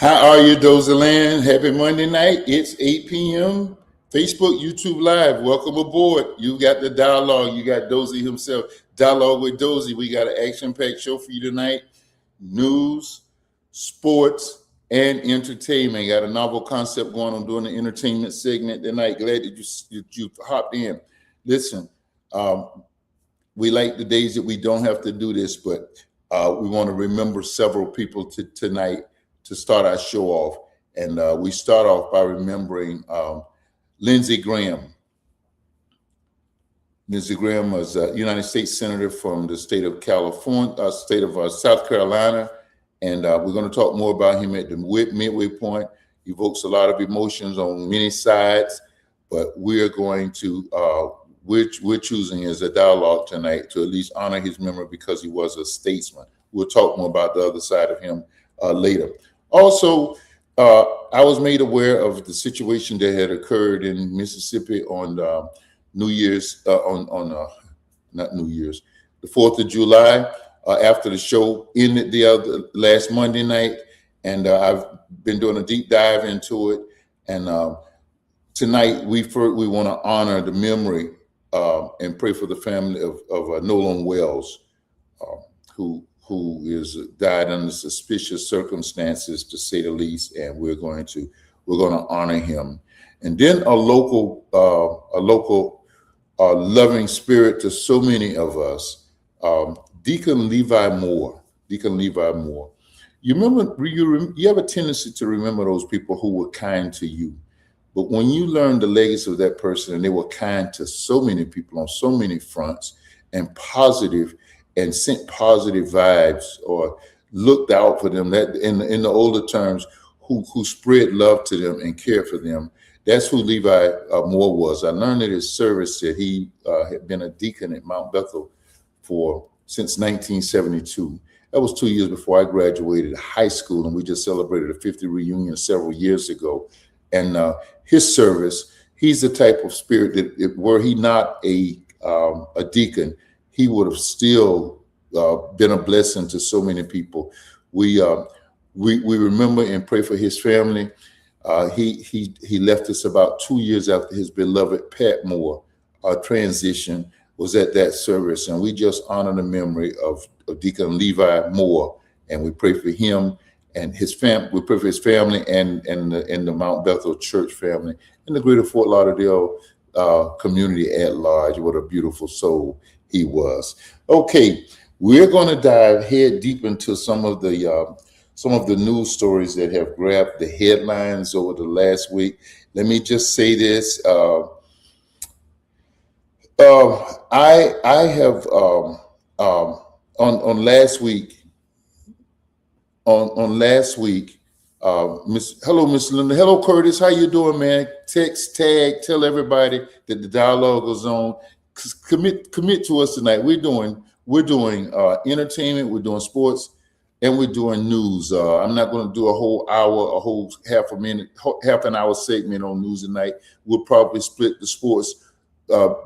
How are you, Dozie Land? Happy Monday night. It's 8 p.m. Facebook, YouTube Live. Welcome aboard. You got the dialogue. You got Dozie himself. Dialogue with Dozie. We got an action-packed show for you tonight. News, sports, and entertainment. Got a novel concept going on doing the entertainment segment tonight. Glad that you hopped in. Listen, we like the days that we don't have to do this, but we want to remember several people tonight to start our show off. And we start off by remembering Lindsey Graham. Lindsey Graham was a United States Senator from the state of California, state of South Carolina. And we're going to talk more about him at the midway point. He evokes a lot of emotions on many sides, but we're going to, we're choosing as a dialogue tonight to at least honor his memory because he was a statesman. We'll talk more about the other side of him later. Also, I was made aware of the situation that had occurred in Mississippi on New Year's, not New Year's, the 4th of July, after the show ended last Monday night. And I've been doing a deep dive into it. And tonight we want to honor the memory and pray for the family of Nolan Wells, who died under suspicious circumstances, to say the least, and we're going to honor him. And then a local loving spirit to so many of us, Deacon Levi Moore. You remember? You have a tendency to remember those people who were kind to you, but when you learn the legacy of that person, and they were kind to so many people on so many fronts, and positive, and sent positive vibes or looked out for them, that in the older terms, who spread love to them and cared for them. That's who Levi Moore was. I learned at his service that he had been a deacon at Mount Bethel since 1972. That was 2 years before I graduated high school, and we just celebrated a 50th reunion several years ago. And his service, he's the type of spirit that were he not a deacon, he would have still been a blessing to so many people. We remember and pray for his family. He left us about 2 years after his beloved Pat Moore transition was at that service, and we just honor the memory of Deacon Levi Moore, and we pray for him and his family. We pray for his family and the Mount Bethel Church family and the greater Fort Lauderdale community at large. What a beautiful soul he was. Okay, we're going to dive head deep into some of the news stories that have grabbed the headlines over the last week. Let me just say this: I have on last week. On last week, hello, Miss Linda. Hello, Curtis. How you doing, man? Text, tag, tell everybody that the dialogue is on. Commit to us tonight. We're doing entertainment, we're doing sports, and we're doing news. I'm not going to do a whole half an hour segment on news tonight. We'll probably split the sports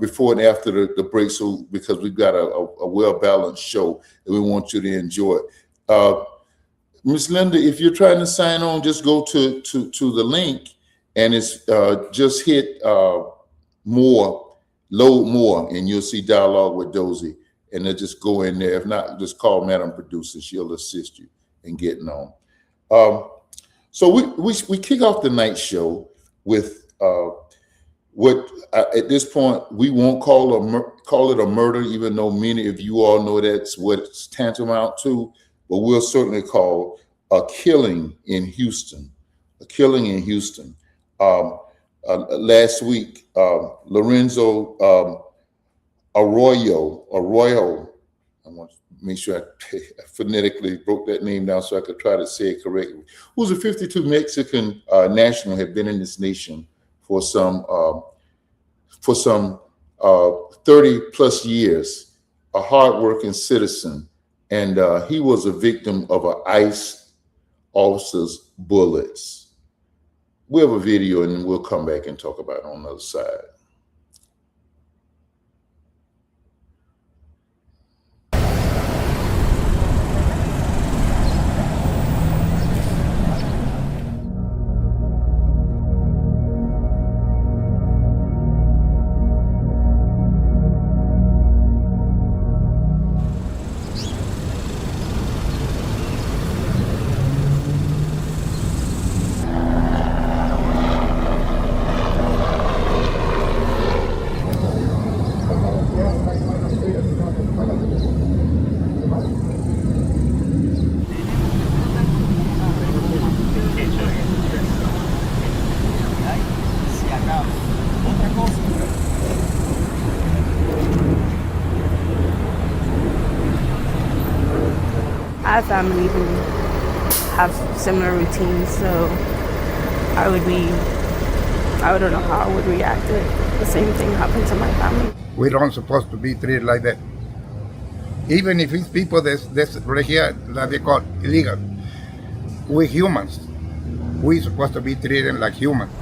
before and after the break, so because we've got a well-balanced show that we want you to enjoy. Miss Linda, if you're trying to sign on, just go to the link, and it's just hit load more, and you'll see dialogue with Dozie, and then just go in there. If not, just call Madam Producer. She'll assist you in getting on. So we kick off the night show with what at this point we won't call it a murder, even though many of you all know that's what it's tantamount to. But we'll certainly call a killing in Houston. Last week, Lorenzo Arroyo, I want to make sure I phonetically broke that name down so I could try to say it correctly, who's a 52 Mexican national, had been in this nation for some 30 plus years, a hardworking citizen. And he was a victim of an ICE officer's bullets. We have a video, and then we'll come back and talk about it on the other side. have family who have similar routines, so I don't know how I would react if the same thing happened to my family. We don't supposed to be treated like that. Even if it's people that's right here that they call illegal. We humans. We supposed to be treated like humans.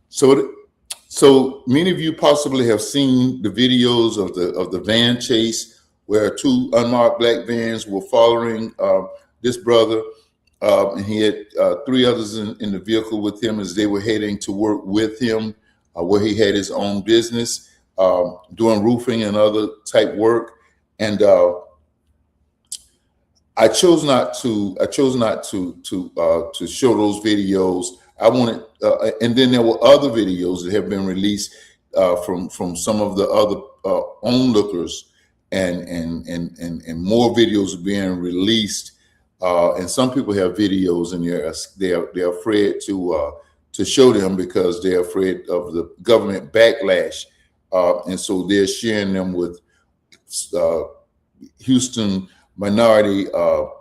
So many of you possibly have seen the videos of the van chase where two unmarked black vans were following this brother, and he had three others in the vehicle with him as they were heading to work with him, where he had his own business, doing roofing and other type work. And I chose not to show those videos. I wanted, and then there were other videos that have been released from some of the other onlookers, and more videos are being released. And some people have videos, and they're afraid to show them because they're afraid of the government backlash, and so they're sharing them with Houston minority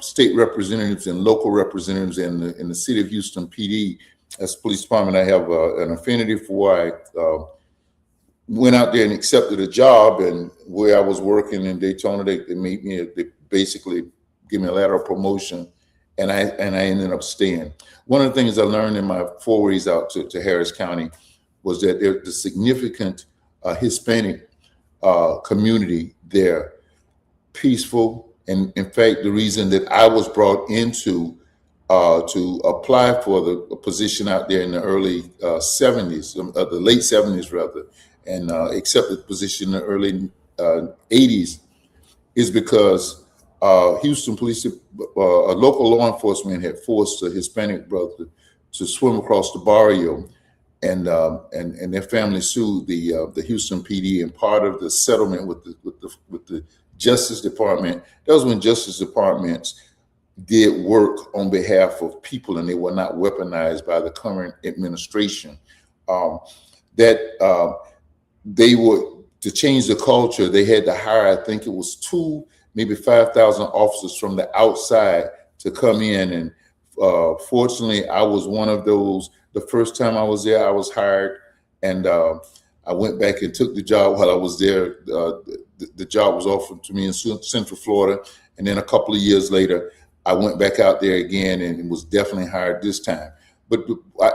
state representatives and local representatives in the city of Houston PD. As police department, I have an affinity for. I went out there and accepted a job, and where I was working in Daytona, they made me. They basically give me a lateral promotion, and I ended up staying. One of the things I learned in my forays out to Harris County was that there's a significant Hispanic community there, peaceful. And in fact, the reason that I was brought into to apply for the position out there in the early 70s, the late 70s rather, and accepted the position in the early 80s, is because Houston police, a local law enforcement had forced a Hispanic brother to swim across the barrio, and their family sued the Houston PD. And part of the settlement with the Justice Department, that was when Justice Departments did work on behalf of people, and they were not weaponized by the current administration. They were, to change the culture, they had to hire, I think it was 2, maybe 5,000 officers from the outside to come in. And fortunately, I was one of those. The first time I was there, I was hired, and I went back and took the job while I was there. The job was offered to me in Central Florida. And then a couple of years later, I went back out there again and was definitely hired this time. But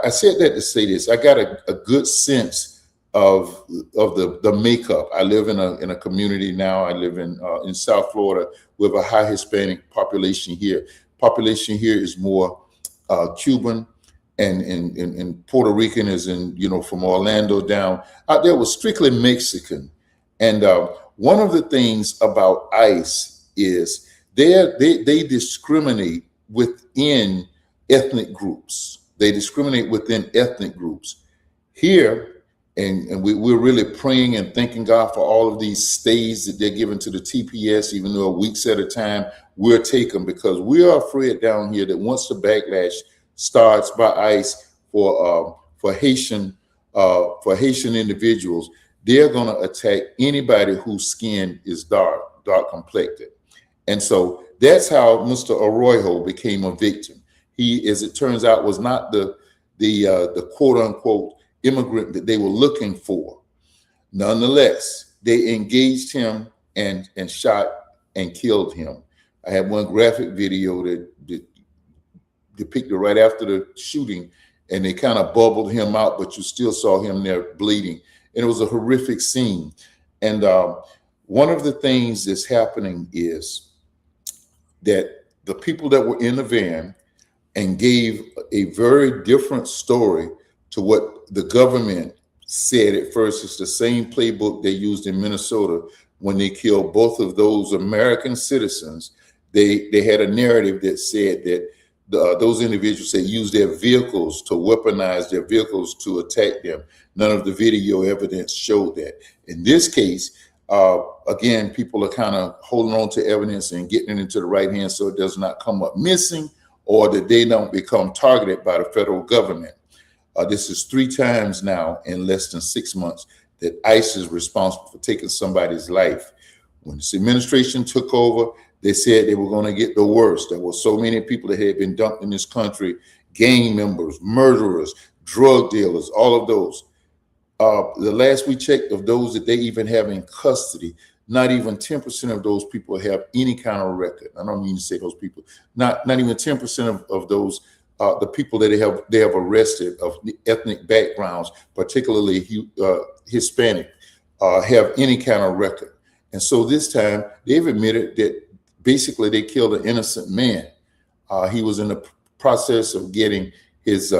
I said that to say this: I got a good sense of the makeup. I live in a community now. I live in South Florida with a high Hispanic population here. Population here is more Cuban, and Puerto Rican is from Orlando down. Out there was strictly Mexican. And one of the things about ICE is they discriminate within ethnic groups. They discriminate within ethnic groups. Here, and we're really praying and thanking God for all of these stays that they're giving to the TPS, even though weeks at a time, we'll take them, because we are afraid down here that once the backlash starts by ICE for Haitian individuals, they're going to attack anybody whose skin is dark complected. And so that's how Mr. Arroyo became a victim. He, as it turns out, was not the quote unquote immigrant that they were looking for. Nonetheless, they engaged him and shot and killed him. I had one graphic video that depicted right after the shooting, and they kind of bubbled him out, but you still saw him there bleeding. And it was a horrific scene. And one of the things that's happening is that the people that were in the van and gave a very different story to what the government said at first. It's the same playbook they used in Minnesota when they killed both of those American citizens. They had a narrative that said that those individuals that used their vehicles to weaponize their vehicles to attack them. None of the video evidence showed that. In this case, again, people are kind of holding on to evidence and getting it into the right hands so it does not come up missing, or that they don't become targeted by the federal government. This is 3 times now in less than 6 months that ICE is responsible for taking somebody's life. When this administration took over, they said they were going to get the worst. There were so many people that had been dumped in this country, gang members, murderers, drug dealers, all of those. The last we checked of those that they even have in custody, not even 10% of those people have any kind of record. I don't mean to say those people, not even 10% of those, the people that they have arrested of ethnic backgrounds, particularly Hispanic, have any kind of record. And so this time they've admitted that basically they killed an innocent man. He was in the process of getting his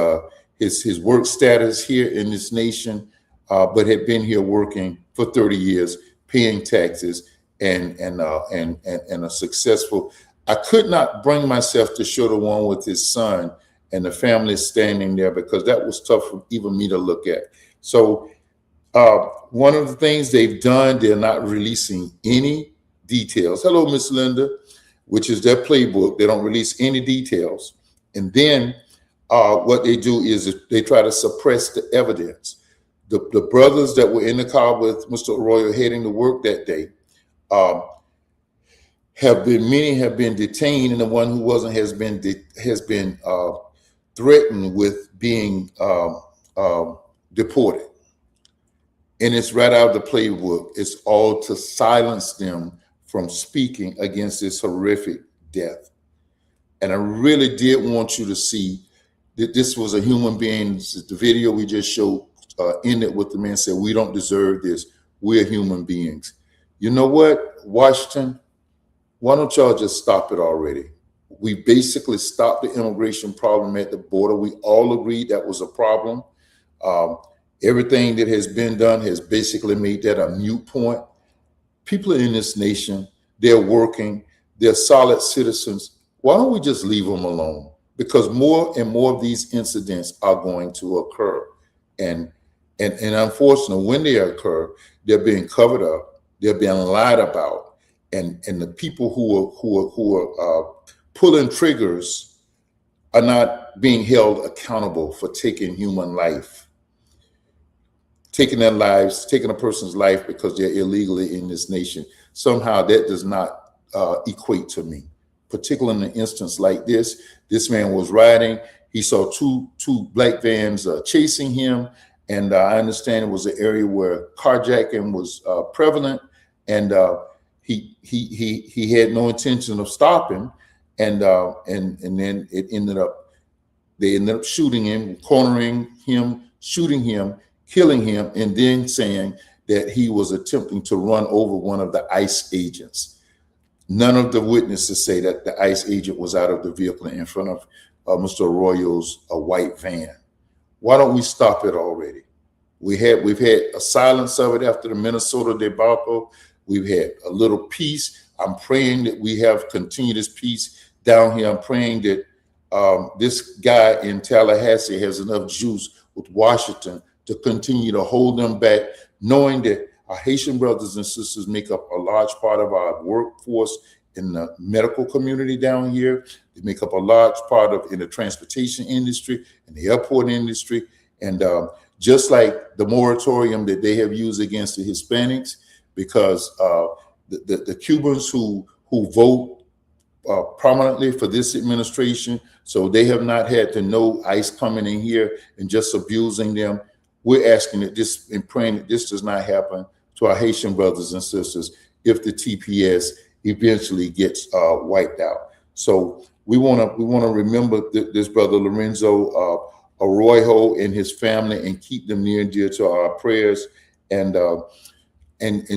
work status here in this nation, but had been here working for 30 years, paying taxes, and a successful. I could not bring myself to show the one with his son and the family standing there because that was tough for even me to look at. So one of the things they've done, they're not releasing any details. Hello, Miss Linda, which is their playbook. They don't release any details. And then what they do is they try to suppress the evidence. The brothers that were in the car with Mr. Arroyo heading to work that day many have been detained, and the one who wasn't has been threatened with being deported. And it's right out of the playbook. It's all to silence them from speaking against this horrific death. And I really did want you to see that this was a human being. The video we just showed ended with the man said, "We don't deserve this. We're human beings." You know what, Washington? Why don't y'all just stop it already? We basically stopped the immigration problem at the border. We all agreed that was a problem. Everything that has been done has basically made that a moot point. People in this nation, they're working, they're solid citizens. Why don't we just leave them alone? Because more and more of these incidents are going to occur. And unfortunately, when they occur, they're being covered up, they're being lied about. And the people who are pulling triggers are not being held accountable for taking human life. Taking their lives, taking a person's life because they're illegally in this nation. Somehow that does not equate to me, particularly in an instance like this. This man was riding. He saw two black vans chasing him. And I understand it was an area where carjacking was prevalent. And he had no intention of stopping. And then they ended up shooting him, cornering him, shooting him, killing him, and then saying that he was attempting to run over one of the ICE agents. None of the witnesses say that the ICE agent was out of the vehicle in front of Mr. Arroyo's white van. Why don't we stop it already? We've had a silence of it after the Minnesota debacle. We've had a little peace. I'm praying that we have continued this peace down here. I'm praying that this guy in Tallahassee has enough juice with Washington to continue to hold them back, knowing that our Haitian brothers and sisters make up a large part of our workforce in the medical community down here. They make up a large part of in the transportation industry and the airport industry. And just like the moratorium that they have used against the Hispanics, because the Cubans who vote prominently for this administration, so they have not had to know ICE coming in here and just abusing them. We're asking that this and praying that this does not happen to our Haitian brothers and sisters if the TPS eventually gets wiped out. So we want to remember this brother Lorenzo Arroyo and his family and keep them near and dear to our prayers. And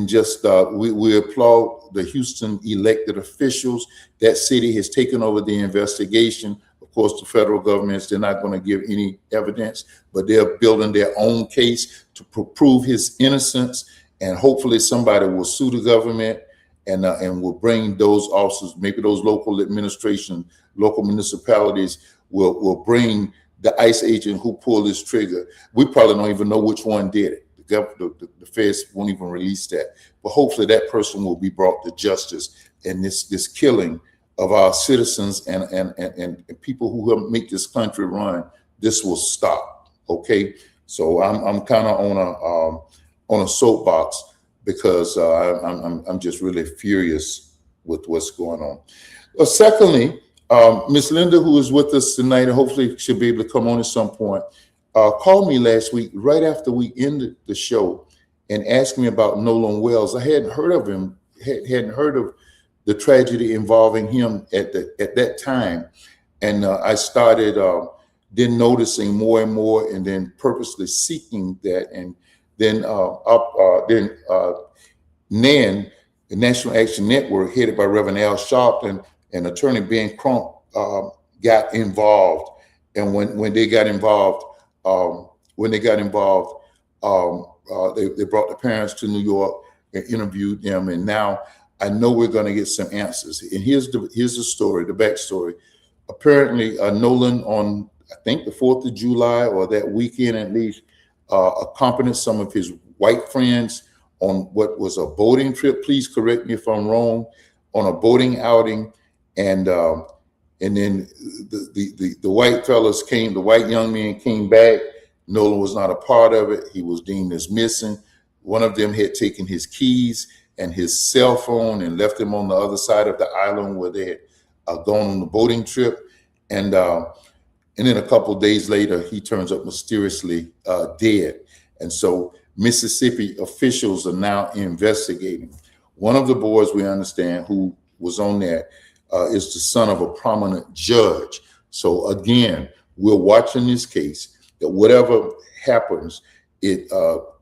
just we applaud the Houston elected officials. That city has taken over the investigation. Of course, the federal governments, they're not going to give any evidence, but they're building their own case to prove his innocence. And hopefully somebody will sue the government and will bring those officers, maybe those local administration, local municipalities will bring the ICE agent who pulled this trigger. We probably don't even know which one did it. The feds won't even release that. But hopefully that person will be brought to justice. And this killing of our citizens and people who help make this country run, this will stop. Okay, so I'm kind of on a soapbox because I'm just really furious with what's going on. Secondly, Miss Linda, who is with us tonight, and hopefully she'll be able to come on at some point, called me last week right after we ended the show and asked me about Nolan Wells. I hadn't heard of him, hadn't heard of the tragedy involving him at that time, and I started then noticing more and more, and then purposely seeking that, and then NAN, the National Action Network, headed by Reverend Al Sharpton and Attorney Ben Crump, got involved. And when they got involved, they brought the parents to New York and interviewed them. And now I know we're going to get some answers. And here's the story, the backstory. Apparently, Nolan, on I think the 4th of July or that weekend at least, accompanied some of his white friends on what was a boating trip. Please correct me if I'm wrong. On a boating outing, and then the white fellas came. The white young men came back. Nolan was not a part of it. He was deemed as missing. One of them had taken his keys and his cell phone and left them on the other side of the island where they had gone on the boating trip. And then a couple of days later, he turns up mysteriously dead. And so Mississippi officials are now investigating. One of the boys, we understand, who was on that is the son of a prominent judge. So again, we're watching this case, that whatever happens,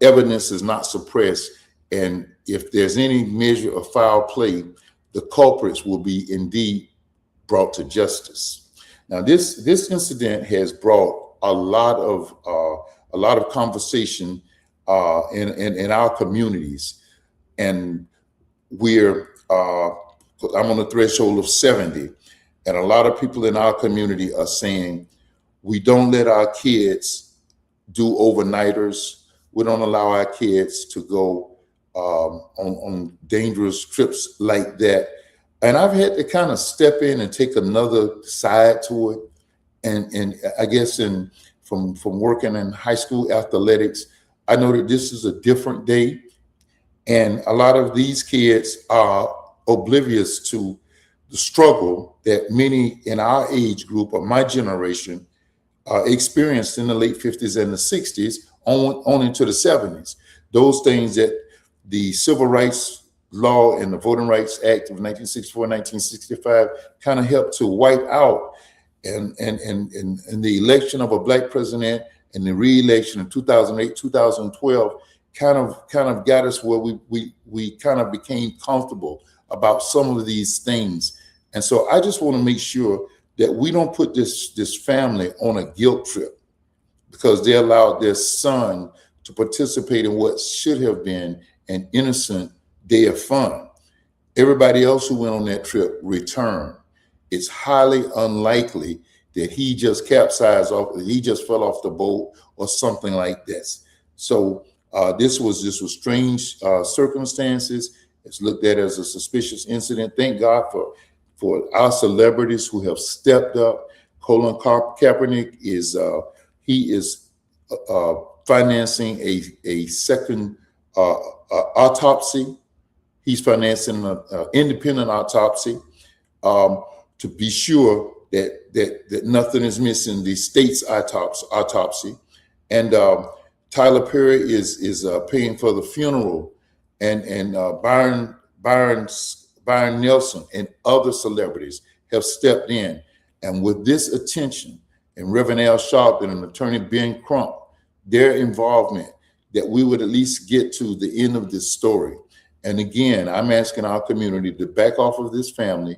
evidence is not suppressed. And if there's any measure of foul play, the culprits will be indeed brought to justice. Now, this incident has brought a lot of conversation in our communities, and I'm on the threshold of 70, and a lot of people in our community are saying we don't let our kids do overnighters. We don't allow our kids to go on dangerous trips like that. And I've had to kind of step in and take another side to it. And I guess from working in high school athletics, I know that this is a different day. And a lot of these kids are oblivious to the struggle that many in our age group or my generation experienced in the late 50s and the 60s on into the 70s. Those things that the Civil Rights Law and the Voting Rights Act of 1964, 1965 kind of helped to wipe out, and the election of a black president and the re-election in 2008, 2012 kind of got us where we kind of became comfortable about some of these things. And so I just want to make sure that we don't put this family on a guilt trip because they allowed their son to participate in what should have been an innocent day of fun. Everybody else who went on that trip returned. It's highly unlikely that he just capsized off, he just fell off the boat or something like this. So this was strange circumstances. It's looked at as a suspicious incident. Thank God for our celebrities who have stepped up. Colin Kaepernick is financing a second autopsy. He's financing an independent autopsy to be sure that nothing is missing. The state's autopsy, and Tyler Perry is paying for the funeral, and Byron Nelson and other celebrities have stepped in, and with this attention and Reverend Al Sharpton and Attorney Ben Crump, their involvement, that we would at least get to the end of this story. And again, I'm asking our community to back off of this family,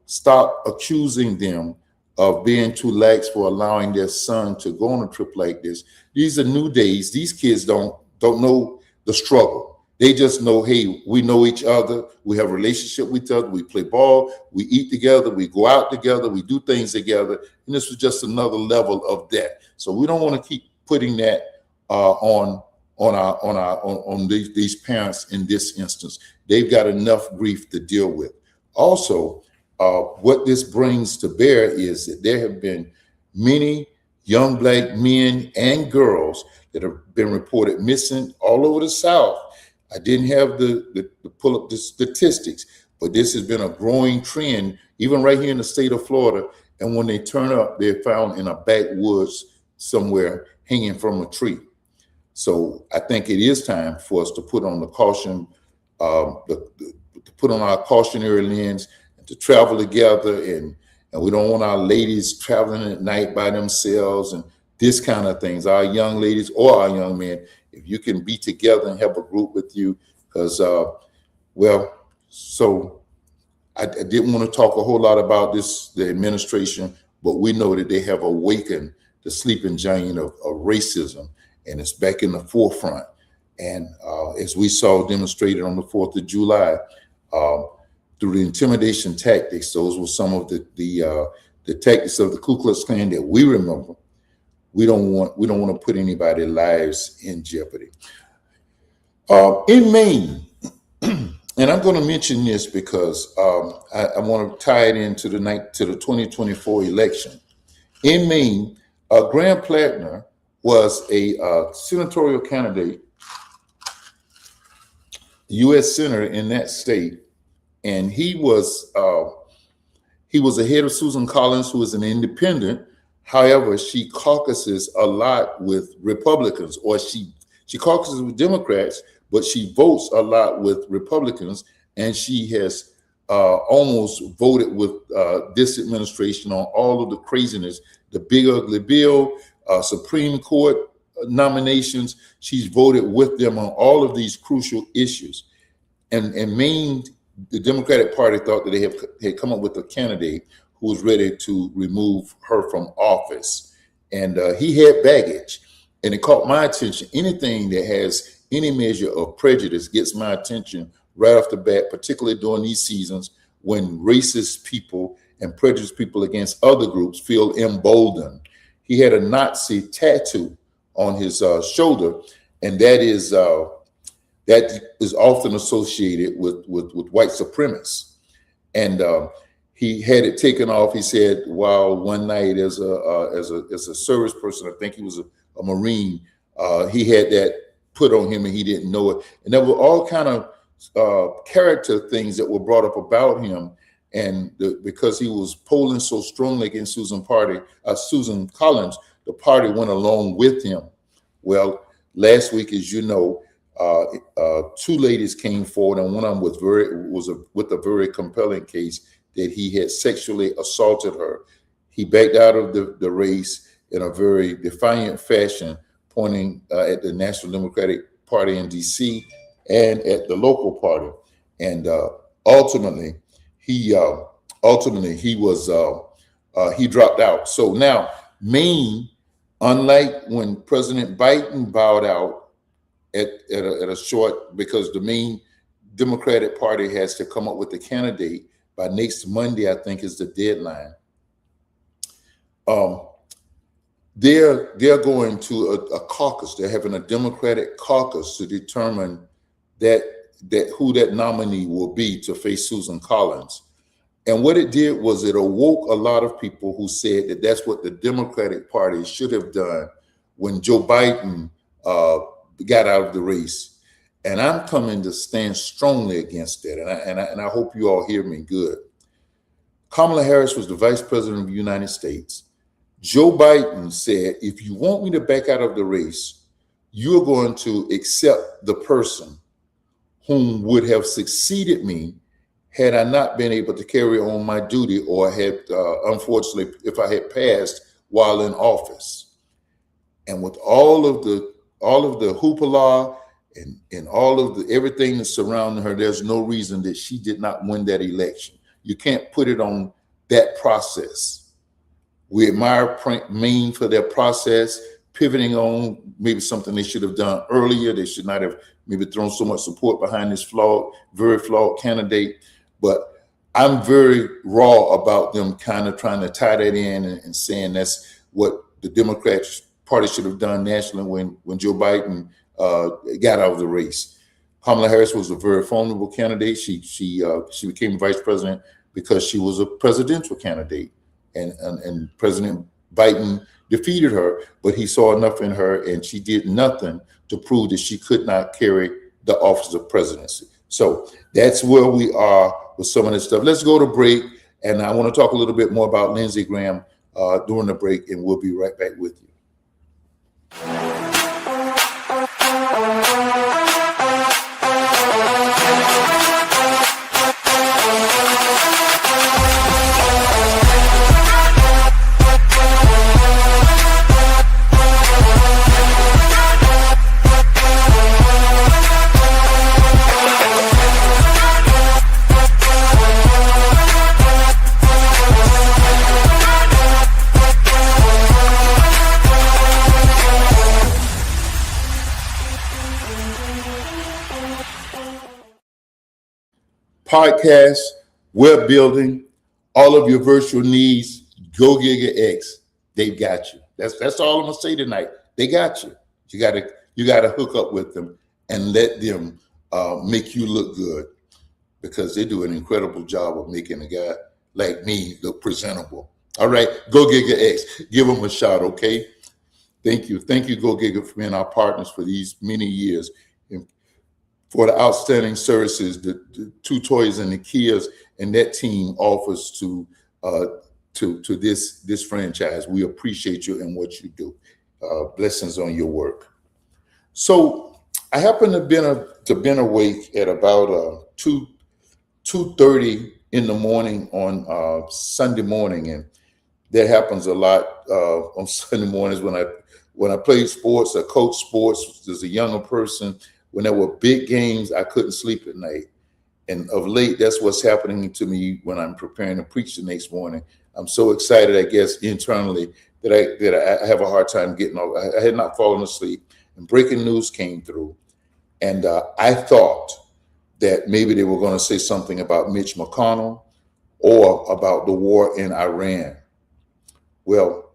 stop accusing them of being too lax for allowing their son to go on a trip like this. These are new days. These kids don't know the struggle. They just know, hey, we know each other. We have a relationship with each other. We play ball. We eat together. We go out together. We do things together. And this was just another level of that. So we don't want to keep putting that on these parents in this instance. They've got enough grief to deal with. Also, what this brings to bear is that there have been many young black men and girls that have been reported missing all over the South. I didn't have the pull up the statistics, but this has been a growing trend, even right here in the state of Florida. And when they turn up, they're found in a backwoods somewhere hanging from a tree. So I think it is time for us to put on the caution, to put on our cautionary lens, and to travel together. And we don't want our ladies traveling at night by themselves and this kind of things. Our young ladies or our young men, if you can be together and have a group with you, because so I didn't want to talk a whole lot about the administration, but we know that they have awakened the sleeping giant of racism, and it's back in the forefront. And as we saw demonstrated on the 4th of July, through the intimidation tactics, those were some of the tactics of the Ku Klux Klan that we remember. We don't want to put anybody's lives in jeopardy. In Maine, and I'm going to mention this because I want to tie it into the 2024 election. In Maine, Graham Plattner was a senatorial candidate, U.S. senator in that state, and he was ahead of Susan Collins, who is an independent. However, she caucuses a lot with Republicans, or she caucuses with Democrats, but she votes a lot with Republicans, and she has almost voted with this administration on all of the craziness, the big ugly bill, Supreme Court nominations. She's voted with them on all of these crucial issues. And Maine, the Democratic Party thought that they had come up with a candidate who was ready to remove her from office. And he had baggage, and it caught my attention. Anything that has any measure of prejudice gets my attention right off the bat, particularly during these seasons when racist people and prejudiced people against other groups feel emboldened. He had a Nazi tattoo on his shoulder, and that is often associated with white supremacists. And he had it taken off. He said, while one night as a service person, I think he was a Marine, he had that put on him and he didn't know it. And there were all kind of character things that were brought up about him. And because he was polling so strongly against Susan Collins, the party went along with him. Well, last week, as you know, two ladies came forward, and one of them was with a very compelling case that he had sexually assaulted her. He backed out of the race in a very defiant fashion, pointing at the National Democratic Party in D.C. and at the local party. And ultimately, he dropped out. So now Maine, unlike when President Biden bowed out at a short, because the Maine Democratic Party has to come up with a candidate by next Monday, I think is the deadline. They're going to a caucus. They're having a Democratic caucus to determine that who that nominee will be to face Susan Collins. And what it did was it awoke a lot of people who said that that's what the Democratic Party should have done when Joe Biden got out of the race. And I'm coming to stand strongly against that. And I hope you all hear me good. Kamala Harris was the Vice President of the United States. Joe Biden said, if you want me to back out of the race, you're going to accept the person whom would have succeeded me had I not been able to carry on my duty, or had, unfortunately, if I had passed while in office. And with all of the hoopla and all of the everything that's surrounding her, there's no reason that she did not win that election. You can't put it on that process. We admire Maine for their process, pivoting on maybe something they should have done earlier. They should not have maybe thrown so much support behind this very flawed candidate. But I'm very raw about them kind of trying to tie that in and saying that's what the Democratic Party should have done nationally when Joe Biden got out of the race. Kamala Harris was a very formidable candidate. She became vice president because she was a presidential candidate, and President Biden defeated her, but he saw enough in her, and she did nothing to prove that she could not carry the office of presidency. So that's where we are with some of this stuff. Let's go to break, and I want to talk a little bit more about Lindsey Graham during the break, and we'll be right back with you. Podcast, web building, all of your virtual needs, Go Giga X, they've got you. That's all I'm gonna say tonight. They got you. You gotta hook up with them and let them make you look good, because they do an incredible job of making a guy like me look presentable. All right, Go Giga X, give them a shot, okay? Thank you, Go Giga, for being our partners for these many years. For the outstanding services, the two toys and the Kias and that team offers to this franchise. We appreciate you and what you do. Blessings on your work. So I happen to been awake at about 2:30 in the morning on Sunday morning, and that happens a lot on Sunday mornings when I played sports, I coached sports as a younger person. When there were big games, I couldn't sleep at night. And of late, that's what's happening to me when I'm preparing to preach the next morning. I'm so excited, I guess, internally that I have a hard time getting off. I had not fallen asleep, and breaking news came through. And I thought that maybe they were going to say something about Mitch McConnell or about the war in Iran. Well,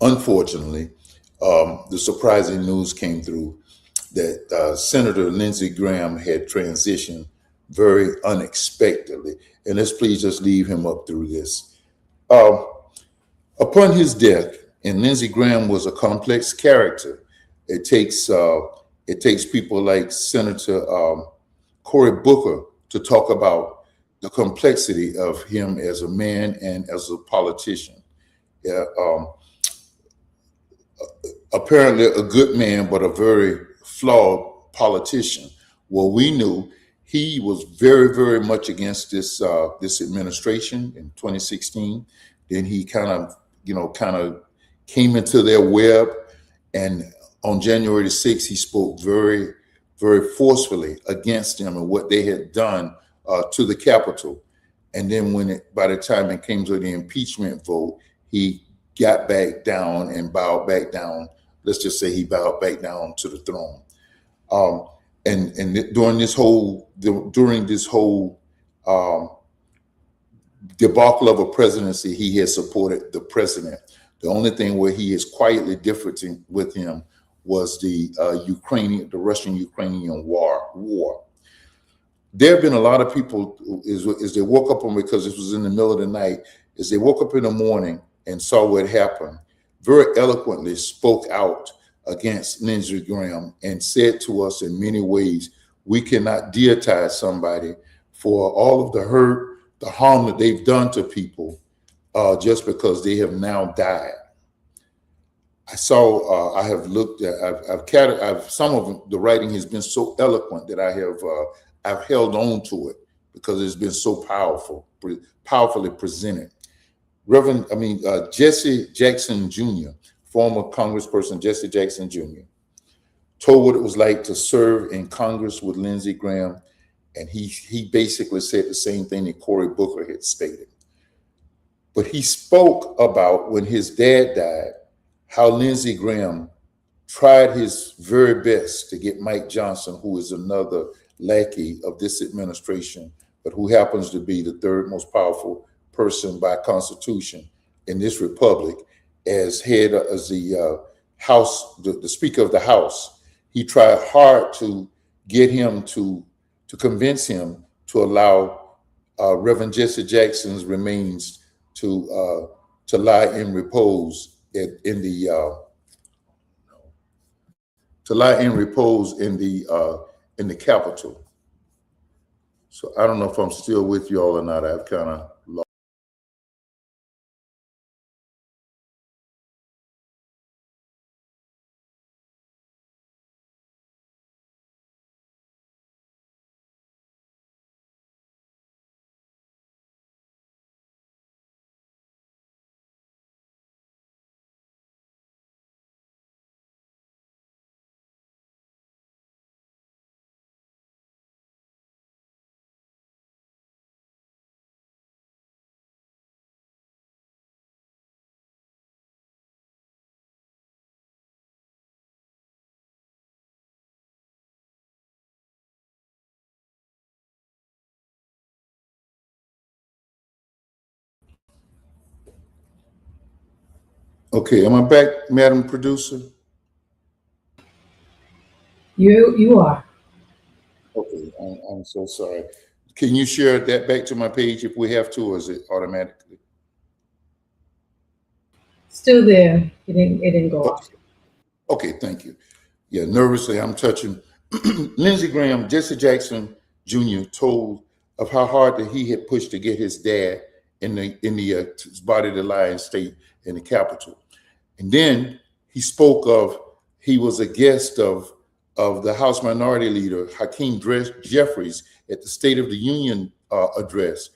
unfortunately, the surprising news came through that Senator Lindsey Graham had transitioned very unexpectedly. And let's please just leave him up through this. Upon his death, and Lindsey Graham was a complex character. It takes people like Senator Cory Booker to talk about the complexity of him as a man and as a politician. Yeah. Apparently a good man, but a very flawed politician. Well, we knew he was very, very much against this administration in 2016. Then he kind of came into their web, and on January the 6th, he spoke very, very forcefully against them and what they had done to the Capitol. And then by the time it came to the impeachment vote, he got back down and bowed back down. Let's just say he bowed back down to the throne. And during this whole debacle of a presidency, he has supported the president. The only thing where he is quietly differing with him was the Russian-Ukrainian war. There have been a lot of people as they woke up, because this was in the middle of the night, as they woke up in the morning and saw what happened, very eloquently spoke out against Lindsey Graham and said to us in many ways, we cannot deitize somebody for all of the hurt, the harm that they've done to people just because they have now died. I have looked at, some of the writing has been so eloquent that I've held on to it because it's been so powerfully presented. Jesse Jackson Jr., former Congressperson Jesse Jackson Jr., told what it was like to serve in Congress with Lindsey Graham, and he basically said the same thing that Cory Booker had stated. But he spoke about when his dad died, how Lindsey Graham tried his very best to get Mike Johnson, who is another lackey of this administration, but who happens to be the third most powerful person by constitution in this republic, as the House, the Speaker of the House. He tried hard to get him to convince him to allow Reverend Jesse Jackson's remains to lie in repose in the Capitol. So I don't know if I'm still with you all or not. I've kind of lost. Okay, am I back, Madam Producer? You are. Okay, I'm so sorry. Can you share that back to my page if we have to, or is it automatically? Still there. It didn't go off. Okay, thank you. Yeah, nervously, I'm touching. Lindsey Graham, Jesse Jackson Jr. told of how hard that he had pushed to get his dad in the his body to lie and stay in the Capitol. And then he spoke of he was a guest of the House Minority Leader Hakeem Jeffries at the State of the Union address,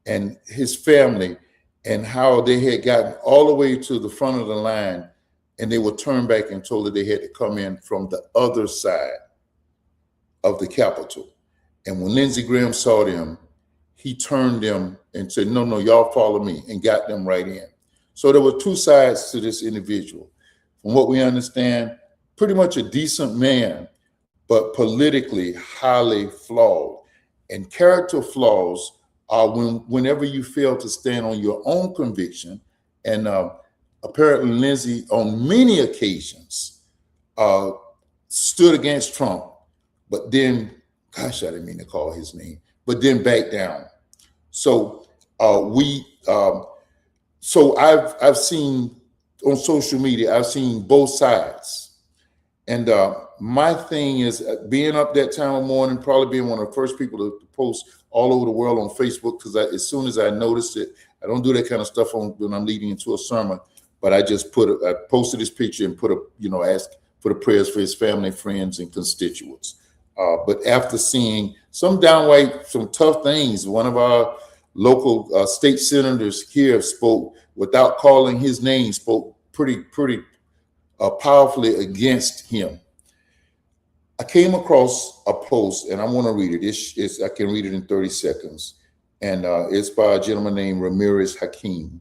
and his family, and how they had gotten all the way to the front of the line, and they were turned back and told that they had to come in from the other side of the Capitol. And when Lindsey Graham saw them, he turned them and said, no, y'all follow me, and got them right in. So there were two sides to this individual. From what we understand, pretty much a decent man, but politically highly flawed. And character flaws are whenever you fail to stand on your own conviction. And apparently Lindsey, on many occasions, stood against Trump, but then, gosh, I didn't mean to call his name, but then backed down. So so I've seen on social media, I've seen both sides. And my thing is being up that time of morning, probably being one of the first people to post all over the world on Facebook, because as soon as I noticed it, I don't do that kind of stuff when I'm leading into a sermon, but I just I posted this picture and asked for the prayers for his family, friends, and constituents. But after seeing some tough things, one of our local state senators here spoke, without calling his name, spoke pretty powerfully against him. I came across a post, and I want to read it. I can read it in 30 seconds. And it's by a gentleman named Ramirez Hakeem.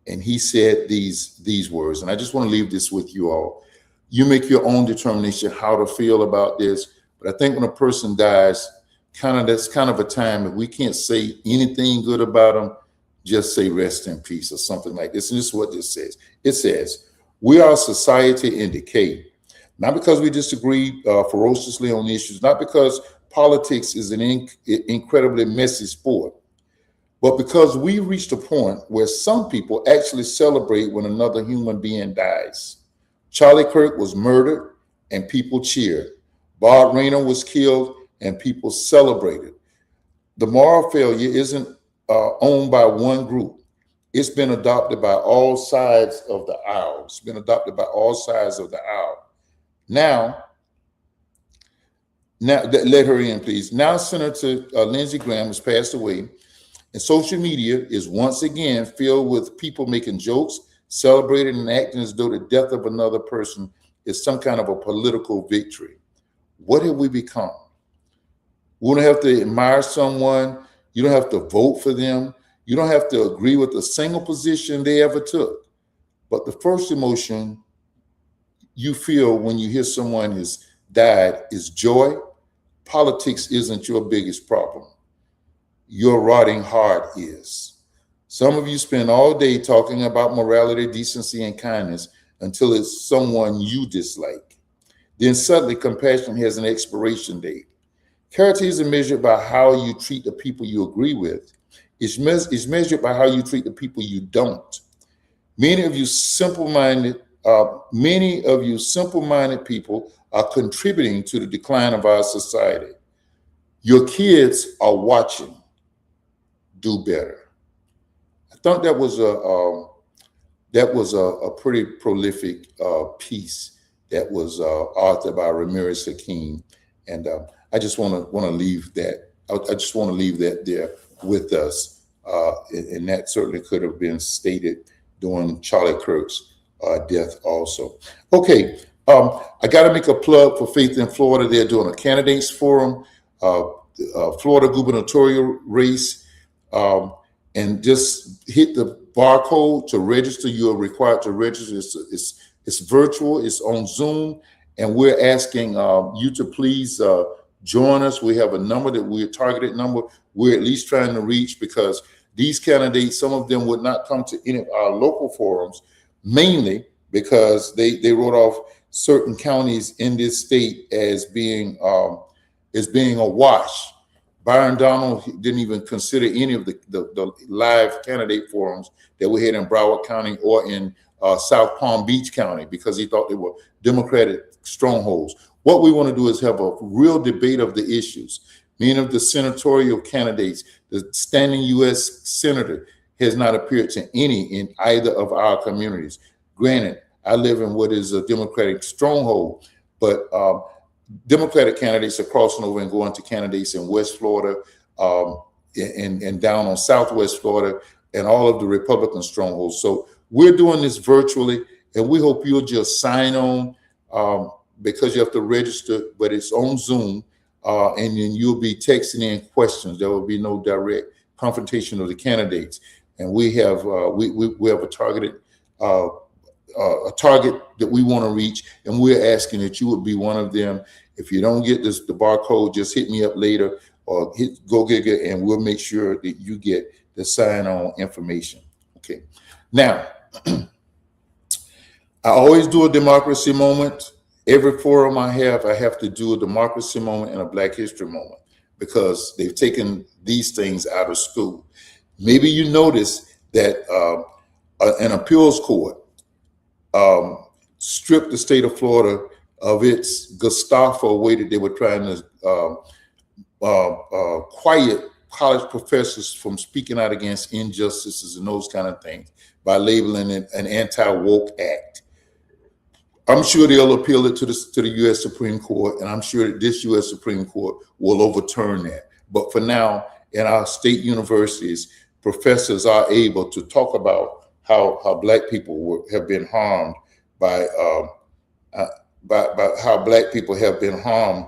And he said these words, and I just want to leave this with you all. You make your own determination how to feel about this. But I think when a person dies, that's kind of a time if we can't say anything good about them, just say rest in peace or something like this. And this is what this says. It says, we are a society in decay, not because we disagree ferociously on issues, not because politics is an incredibly messy sport, but because we reached a point where some people actually celebrate when another human being dies. Charlie Kirk was murdered and people cheered. Bob Rayner was killed and people celebrated. The moral failure isn't owned by one group. It's been adopted by all sides of the aisle. It's been adopted by all sides of the aisle. Now, let her in, please. Now, Senator Lindsey Graham has passed away, and social media is once again filled with people making jokes, celebrating, and acting as though the death of another person is some kind of a political victory. What have we become? We don't have to admire someone. You don't have to vote for them. You don't have to agree with a single position they ever took. But the first emotion you feel when you hear someone has died is joy. Politics isn't your biggest problem. Your rotting heart is. Some of you spend all day talking about morality, decency, and kindness until it's someone you dislike. Then suddenly compassion has an expiration date. Character isn't measured by how you treat the people you agree with. It's measured by how you treat the people you don't. Many of you simple-minded people are contributing to the decline of our society. Your kids are watching. Do better. I thought that was a pretty prolific piece that was authored by Ramirez Hakeem, and I just want to leave that. I just want to leave that there with us, and that certainly could have been stated during Charlie Kirk's death also. Okay, I got to make a plug for Faith in Florida. They're doing a candidates forum, Florida gubernatorial race, and just hit the barcode to register. You are required to register. It's virtual. It's on Zoom, and we're asking you to please join us. We have a number that we're targeted number. We're at least trying to reach, because these candidates, some of them would not come to any of our local forums, mainly because they wrote off certain counties in this state as being a wash. Byron Donald didn't even consider any of the live candidate forums that we had in Broward County or in South Palm Beach County, because he thought they were Democratic strongholds. What we want to do is have a real debate of the issues. Many of the senatorial candidates, the standing U.S. senator has not appeared to any in either of our communities. Granted, I live in what is a Democratic stronghold, but Democratic candidates are crossing over and going to candidates in West Florida and down on Southwest Florida and all of the Republican strongholds. So we're doing this virtually, and we hope you'll just sign on because you have to register, but it's on Zoom, and then you'll be texting in questions. There will be no direct confrontation of the candidates, and we have a target that we want to reach, and we're asking that you would be one of them. If you don't get the barcode, just hit me up later or hit GoGiga, and we'll make sure that you get the sign-on information. Okay. Now, I always do a democracy moment. Every forum I have to do a democracy moment and a Black History moment, because they've taken these things out of school. Maybe you notice that an appeals court stripped the state of Florida of its Gestapo way that they were trying to quiet college professors from speaking out against injustices and those kind of things by labeling it an anti-woke act. I'm sure they'll appeal it to the U.S. Supreme Court, and I'm sure that this U.S. Supreme Court will overturn that. But for now, in our state universities, professors are able to talk about how Black people have been harmed by how Black people have been harmed.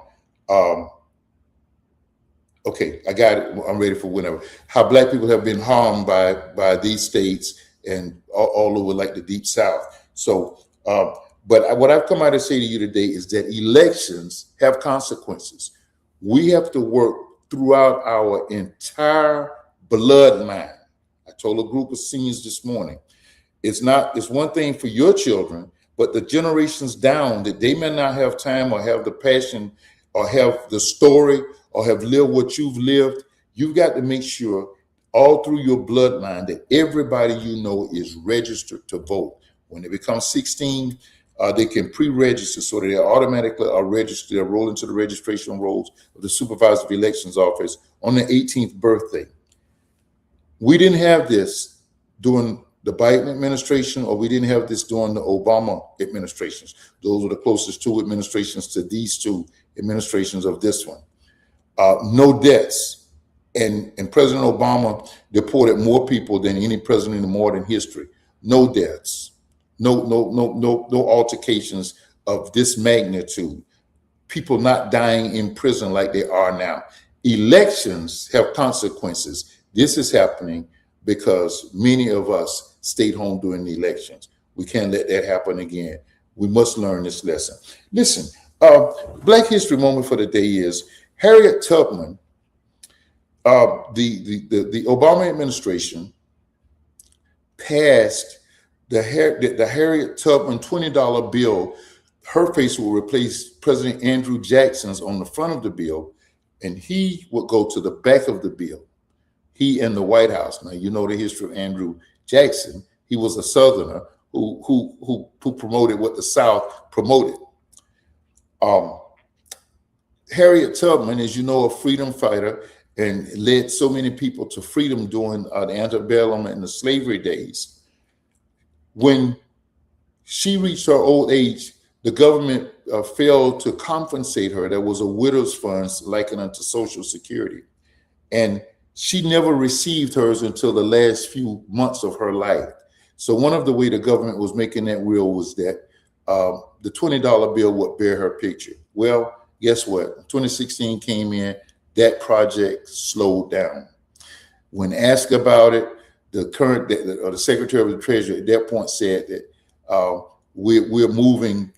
Okay, I got it. I'm ready for whenever. How Black people have been harmed by these states and all over like the Deep South. So, but what I've come out to say to you today is that elections have consequences. We have to work throughout our entire bloodline. I told a group of seniors this morning, it's one thing for your children, but the generations down that they may not have time or have the passion or have the story or have lived what you've lived, you've got to make sure all through your bloodline that everybody you know is registered to vote. When they become 16, they can pre-register so that they automatically are registered, roll into the registration rolls of the Supervisor of Elections Office on their 18th birthday. We didn't have this during the Biden administration, or we didn't have this during the Obama administrations. Those were the closest two administrations to these two administrations of this one. No deaths. And President Obama deported more people than any president in modern history. No deaths. No altercations of this magnitude. People not dying in prison like they are now. Elections have consequences. This is happening because many of us stayed home during the elections. We can't let that happen again. We must learn this lesson. Listen, Black History moment for the day is Harriet Tubman. The Obama administration passed the Harriet Tubman $20 bill. Her face will replace President Andrew Jackson's on the front of the bill, and he would go to the back of the bill. he in the White House. Now, you know the history of Andrew Jackson. He was a Southerner who promoted what the South promoted. Harriet Tubman, as you know, a freedom fighter and led so many people to freedom during the antebellum and the slavery days. When she reached her old age, the government failed to compensate her. There was a widow's fund likened unto Social Security. And she never received hers until the last few months of her life. So one of the way the government was making that real was that the $20 bill would bear her picture. Well, guess what? 2016 came in, that project slowed down. When asked about it, the Secretary of the Treasury at that point said that we're moving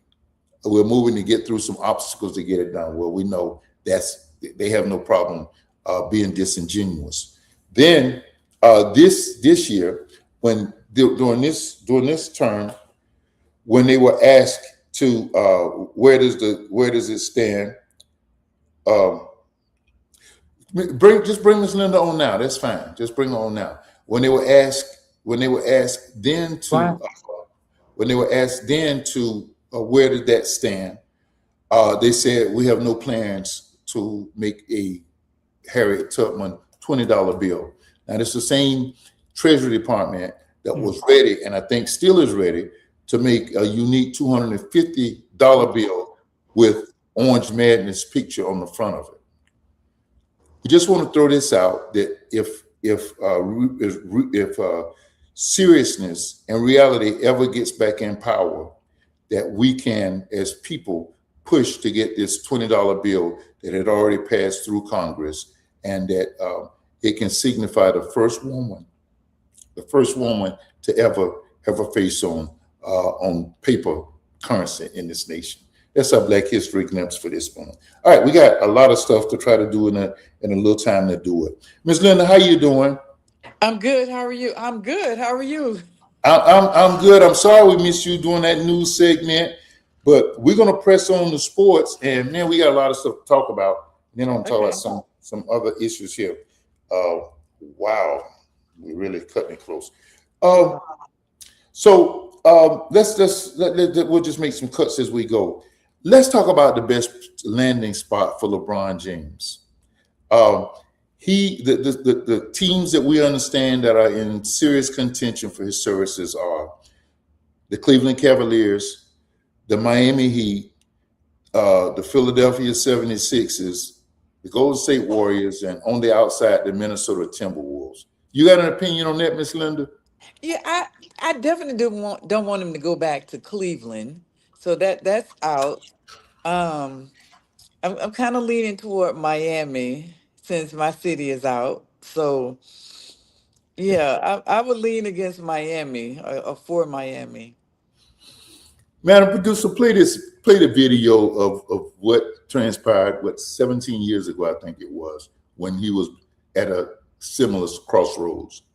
to get through some obstacles to get it done. Well, we know they have no problem being disingenuous. Then this year, when during this term, when they were asked to where does it stand? Bring Miss Linda on now. That's fine. Just bring her on now. When they were asked then to where did that stand? They said we have no plans to make a Harriet Tubman $20 bill. Now it's the same Treasury Department that was ready, and I think still is ready, to make a unique $250 bill with Orange Madness picture on the front of it. We just want to throw this out that if seriousness and reality ever gets back in power, that we can, as people, push to get this $20 bill that had already passed through Congress, and that it can signify the first woman to ever have a face on paper currency in this nation. That's our Black History glimpse for this one. All right, we got a lot of stuff to try to do in a little time to do it. Ms. Linda, how you doing? I'm good. How are you? I'm good. How are you? I'm good. I'm sorry we missed you doing that news segment, but we're gonna press on the sports, and man, we got a lot of stuff to talk about. Then I'm gonna talk about some other issues here. Wow, we're really cutting it close. So we'll just make some cuts as we go. Let's talk about the best landing spot for LeBron James. The teams that we understand that are in serious contention for his services are the Cleveland Cavaliers, the Miami Heat, the Philadelphia 76ers, the Golden State Warriors, and on the outside, the Minnesota Timberwolves. You got an opinion on that, Miss Linda? Yeah, I definitely don't want him to go back to Cleveland. So that's out. I'm kind of leaning toward Miami since my city is out. So yeah, I would lean against Miami or for Miami. Madam Producer, play the video of what transpired 17 years ago, I think it was, when he was at a similar crossroads.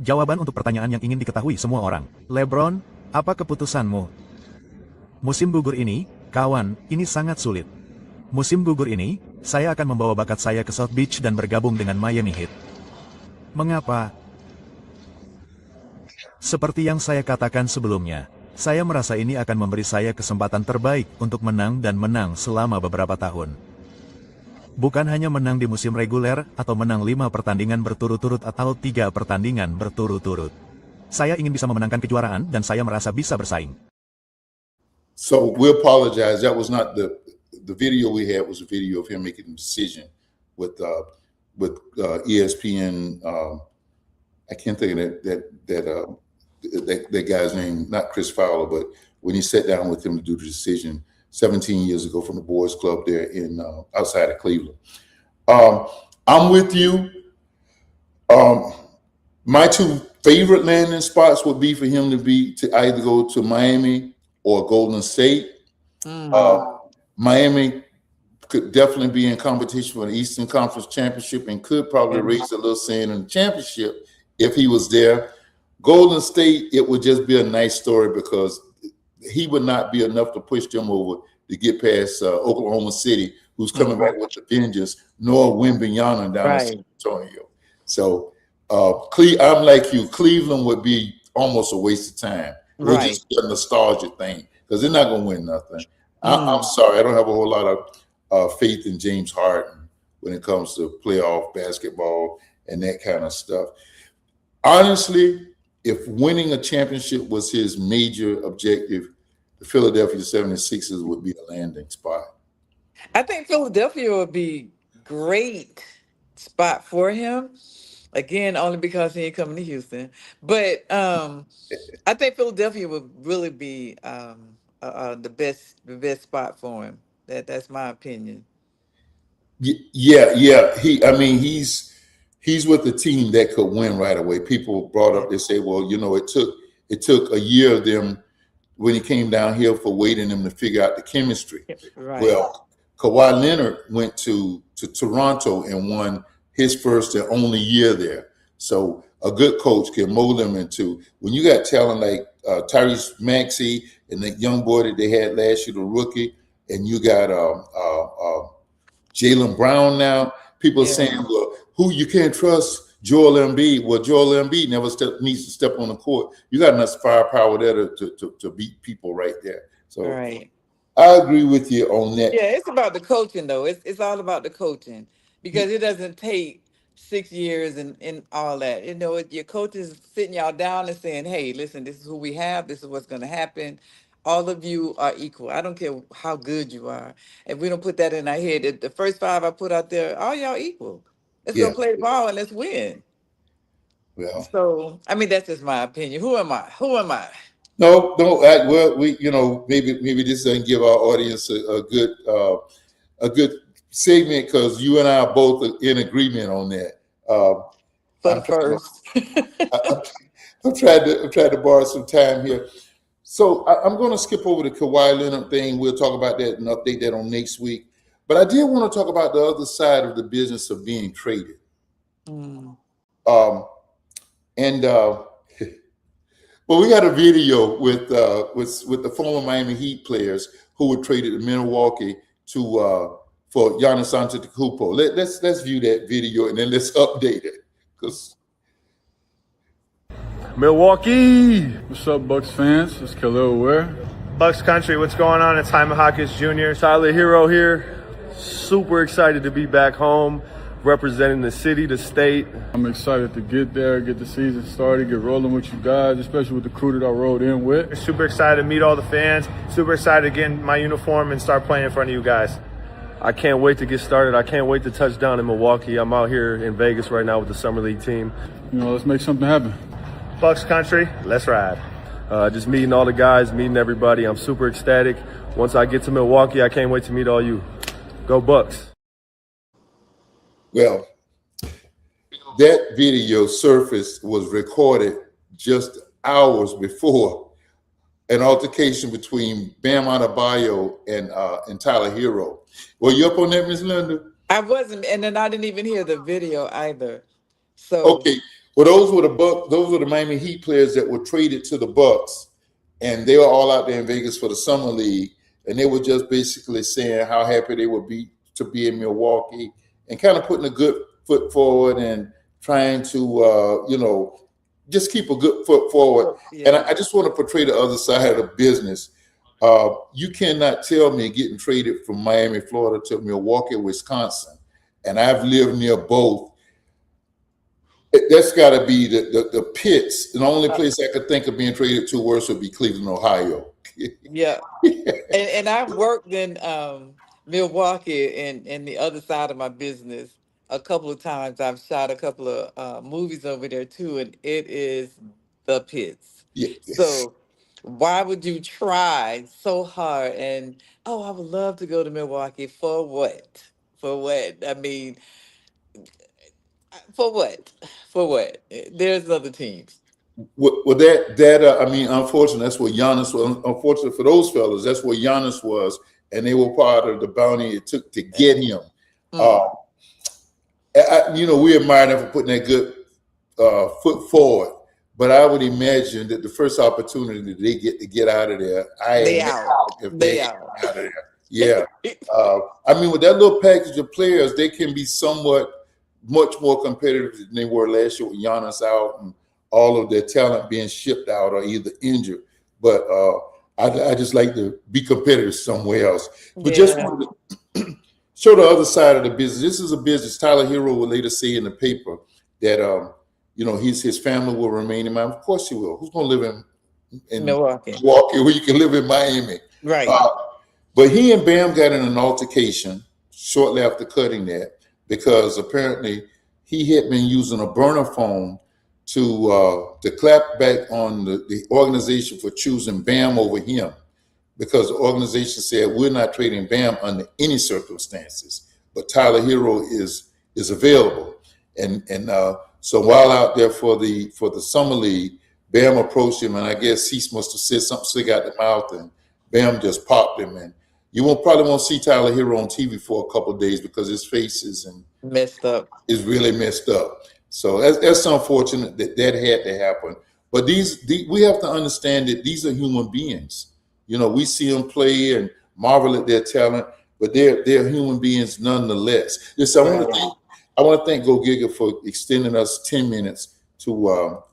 Jawaban untuk pertanyaan yang ingin diketahui semua orang. LeBron, apa keputusanmu? Musim gugur ini, kawan, ini sangat sulit. Musim gugur ini, saya akan membawa bakat saya ke South Beach dan bergabung dengan Miami Heat. Mengapa? Seperti yang saya katakan sebelumnya, saya merasa ini akan memberi saya kesempatan terbaik untuk menang dan menang selama beberapa tahun. Bukan hanya menang di musim reguler atau menang 5 pertandingan berturut-turut atau 3 pertandingan berturut-turut. Saya ingin bisa memenangkan kejuaraan dan saya merasa bisa bersaing. So we apologize. That was not the video we had. Was a video of him making a decision with ESPN. I can't think of that guy's name, not Chris Fowler, but when he sat down with him to do the decision 17 years ago from the boys club there in outside of Cleveland. I'm with you. My two favorite landing spots would be for him to either go to Miami or Golden State. Miami could definitely be in competition for the Eastern Conference Championship and could probably raise a little sand in the championship if he was there. Golden State, it would just be a nice story because he would not be enough to push them over to get past Oklahoma City, who's coming back with the vengeance, nor Wembanyama down in San Antonio. So I'm like you. Cleveland would be almost a waste of time. It would Right. just be a nostalgia thing because they're not going to win nothing. I'm Mm. sorry. I don't have a whole lot of faith in James Harden when it comes to playoff basketball and that kind of stuff. Honestly, if winning a championship was his major objective, the Philadelphia 76ers would be the landing spot. I think Philadelphia would be great spot for him. Again, only because he ain't coming to Houston. But I think Philadelphia would really be the best spot for him. That's my opinion. Yeah. He's with the team that could win right away. People brought up, they say, well, it took a year of them when he came down here for waiting them to figure out the chemistry. Right. Well, Kawhi Leonard went to Toronto and won his first and only year there. So a good coach can mold them into, when you got talent like Tyrese Maxey and that young boy that they had last year, the rookie, and you got Jaylen Brown now, people are saying, well, who you can't trust? Joel Embiid. Well, Joel Embiid never needs to step on the court. You got enough firepower there to beat people right there. So Right. I agree with you on that. Yeah, it's about the coaching though. It's all about the coaching because it doesn't take 6 years and all that. Your coach is sitting y'all down and saying, "Hey, listen, this is who we have. This is what's going to happen. All of you are equal. I don't care how good you are. If we don't put that in our head, the first 5 I put out there, all y'all equal. Let's go play the ball and let's win." Well, So, I mean, that's just my opinion. Who am I? no. Well, maybe this doesn't give our audience a good segment because you and I are both in agreement on that. But first, I'm trying to borrow some time here. So I'm going to skip over the Kawhi Leonard thing. We'll talk about that and update that on next week. But I did want to talk about the other side of the business of being traded. Well, we got a video with the former Miami Heat players who were traded to Milwaukee for Giannis Antetokounmpo. Let's view that video and then let's update it. Because Milwaukee! What's up, Bucks fans? It's Khalil Ware. Bucks Country, what's going on? It's Hyman Hawkins Jr. Tyler Hero here. Super excited to be back home, representing the city, the state. I'm excited to get there, get the season started, get rolling with you guys, especially with the crew that I rode in with. Super excited to meet all the fans. Super excited to get in my uniform and start playing in front of you guys. I can't wait to get started. I can't wait to touch down in Milwaukee. I'm out here in Vegas right now with the Summer League team. Let's make something happen. Bucks Country, let's ride. Just meeting all the guys, meeting everybody. I'm super ecstatic. Once I get to Milwaukee, I can't wait to meet all you. Go Bucks. Well, that video was recorded just hours before an altercation between Bam Adebayo and Tyler Hero. Were you up on that, Ms. Linda? I wasn't, and then I didn't even hear the video either. So okay, well, those were the Miami Heat players that were traded to the Bucks, and they were all out there in Vegas for the Summer League, and they were just basically saying how happy they would be to be in Milwaukee and kind of putting a good foot forward and trying to just keep a good foot forward. Yeah. And I just want to portray the other side of the business. You cannot tell me getting traded from Miami, Florida to Milwaukee, Wisconsin, and I've lived near both. That's got to be the pits. The only place I could think of being traded to worse would be Cleveland, Ohio. Yeah. and I've worked in Milwaukee and the other side of my business a couple of times. I've shot a couple of movies over there too, and it is the pits. Yeah. So why would you try so hard? And I would love to go to Milwaukee for what? For what? I mean, for what? For what? There's other teams. Well, unfortunately, that's where Giannis was. Unfortunately for those fellas, that's where Giannis was, and they were part of the bounty it took to get him. We admire them for putting that good foot forward, but I would imagine that the first opportunity they get to get out of there, They out. out of there. Yeah. With that little package of players, they can be somewhat much more competitive than they were last year with Giannis out and all of their talent being shipped out or either injured. But I just like to be competitive somewhere else. But just wanted to show the other side of the business. This is a business. Tyler Hero will later say in the paper that his family will remain in Miami. Of course he will. Who's going to live in Milwaukee where you can live in Miami? right But he and Bam got in an altercation shortly after cutting that because apparently he had been using a burner phone to clap back on the organization for choosing Bam over him, because the organization said we're not trading Bam under any circumstances, but Tyler Hero is available, and so while out there for the summer league, Bam approached him, and I guess he must have said something sick out the mouth, and Bam just popped him, and you probably won't see Tyler Hero on TV for a couple of days because his face is messed up. Is really messed up. So that's unfortunate that had to happen. But we have to understand that these are human beings. We see them play and marvel at their talent, but they're human beings nonetheless. I want to thank Go Giga for extending us 10 minutes to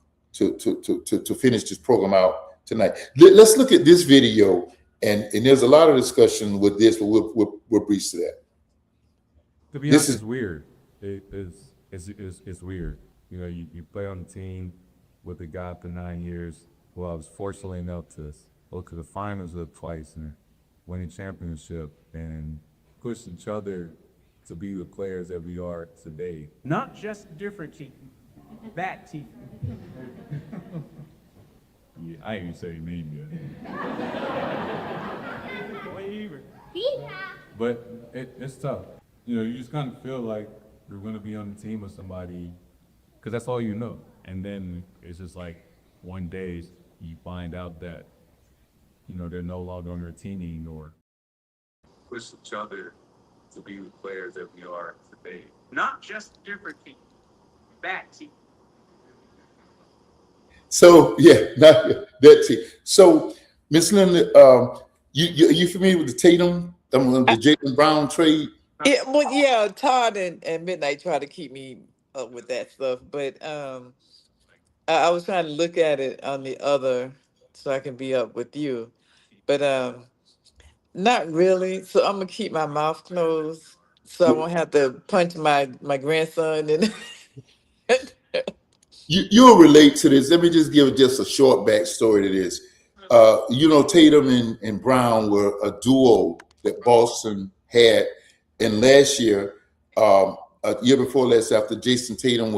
finish this program out tonight. Let's look at this video, and there's a lot of discussion with this, but we'll breeze to that. To be honest, it's weird. It's weird. You play on the team with a guy for 9 years who I was fortunate enough to go to the finals of twice and win a championship and push each other to be the players that we are today. Not just different team, that team. Yeah, I ain't even say your name yet. But it's tough. You just kind of feel like you're going to be on the team with somebody because that's all you know. And then it's just like one day you find out that, they're no longer on your team anymore. Push each other to be the players that we are today. Not just different team, that team. So not that team. So Miss Linda, you familiar with the Tatum, the Jaylen Brown trade? Yeah, Todd and Midnight try to keep me up with that stuff, but I was trying to look at it on the other so I can be up with you, but not really. So I'm gonna keep my mouth closed so I won't have to punch my grandson and You'll relate to this. Let me just give just a short backstory to this. Tatum and Brown were a duo that Boston had. And last year, a year before last, after Jason Tatum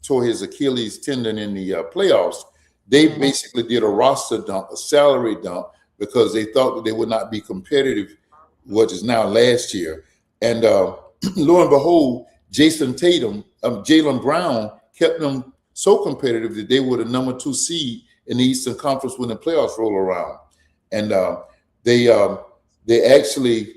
tore his Achilles tendon in the playoffs, they basically did a roster dump, a salary dump, because they thought that they would not be competitive, which is now last year. And lo and behold, Jaylen Brown kept them so competitive that they were the number 2 seed in the Eastern Conference when the playoffs roll around. And they actually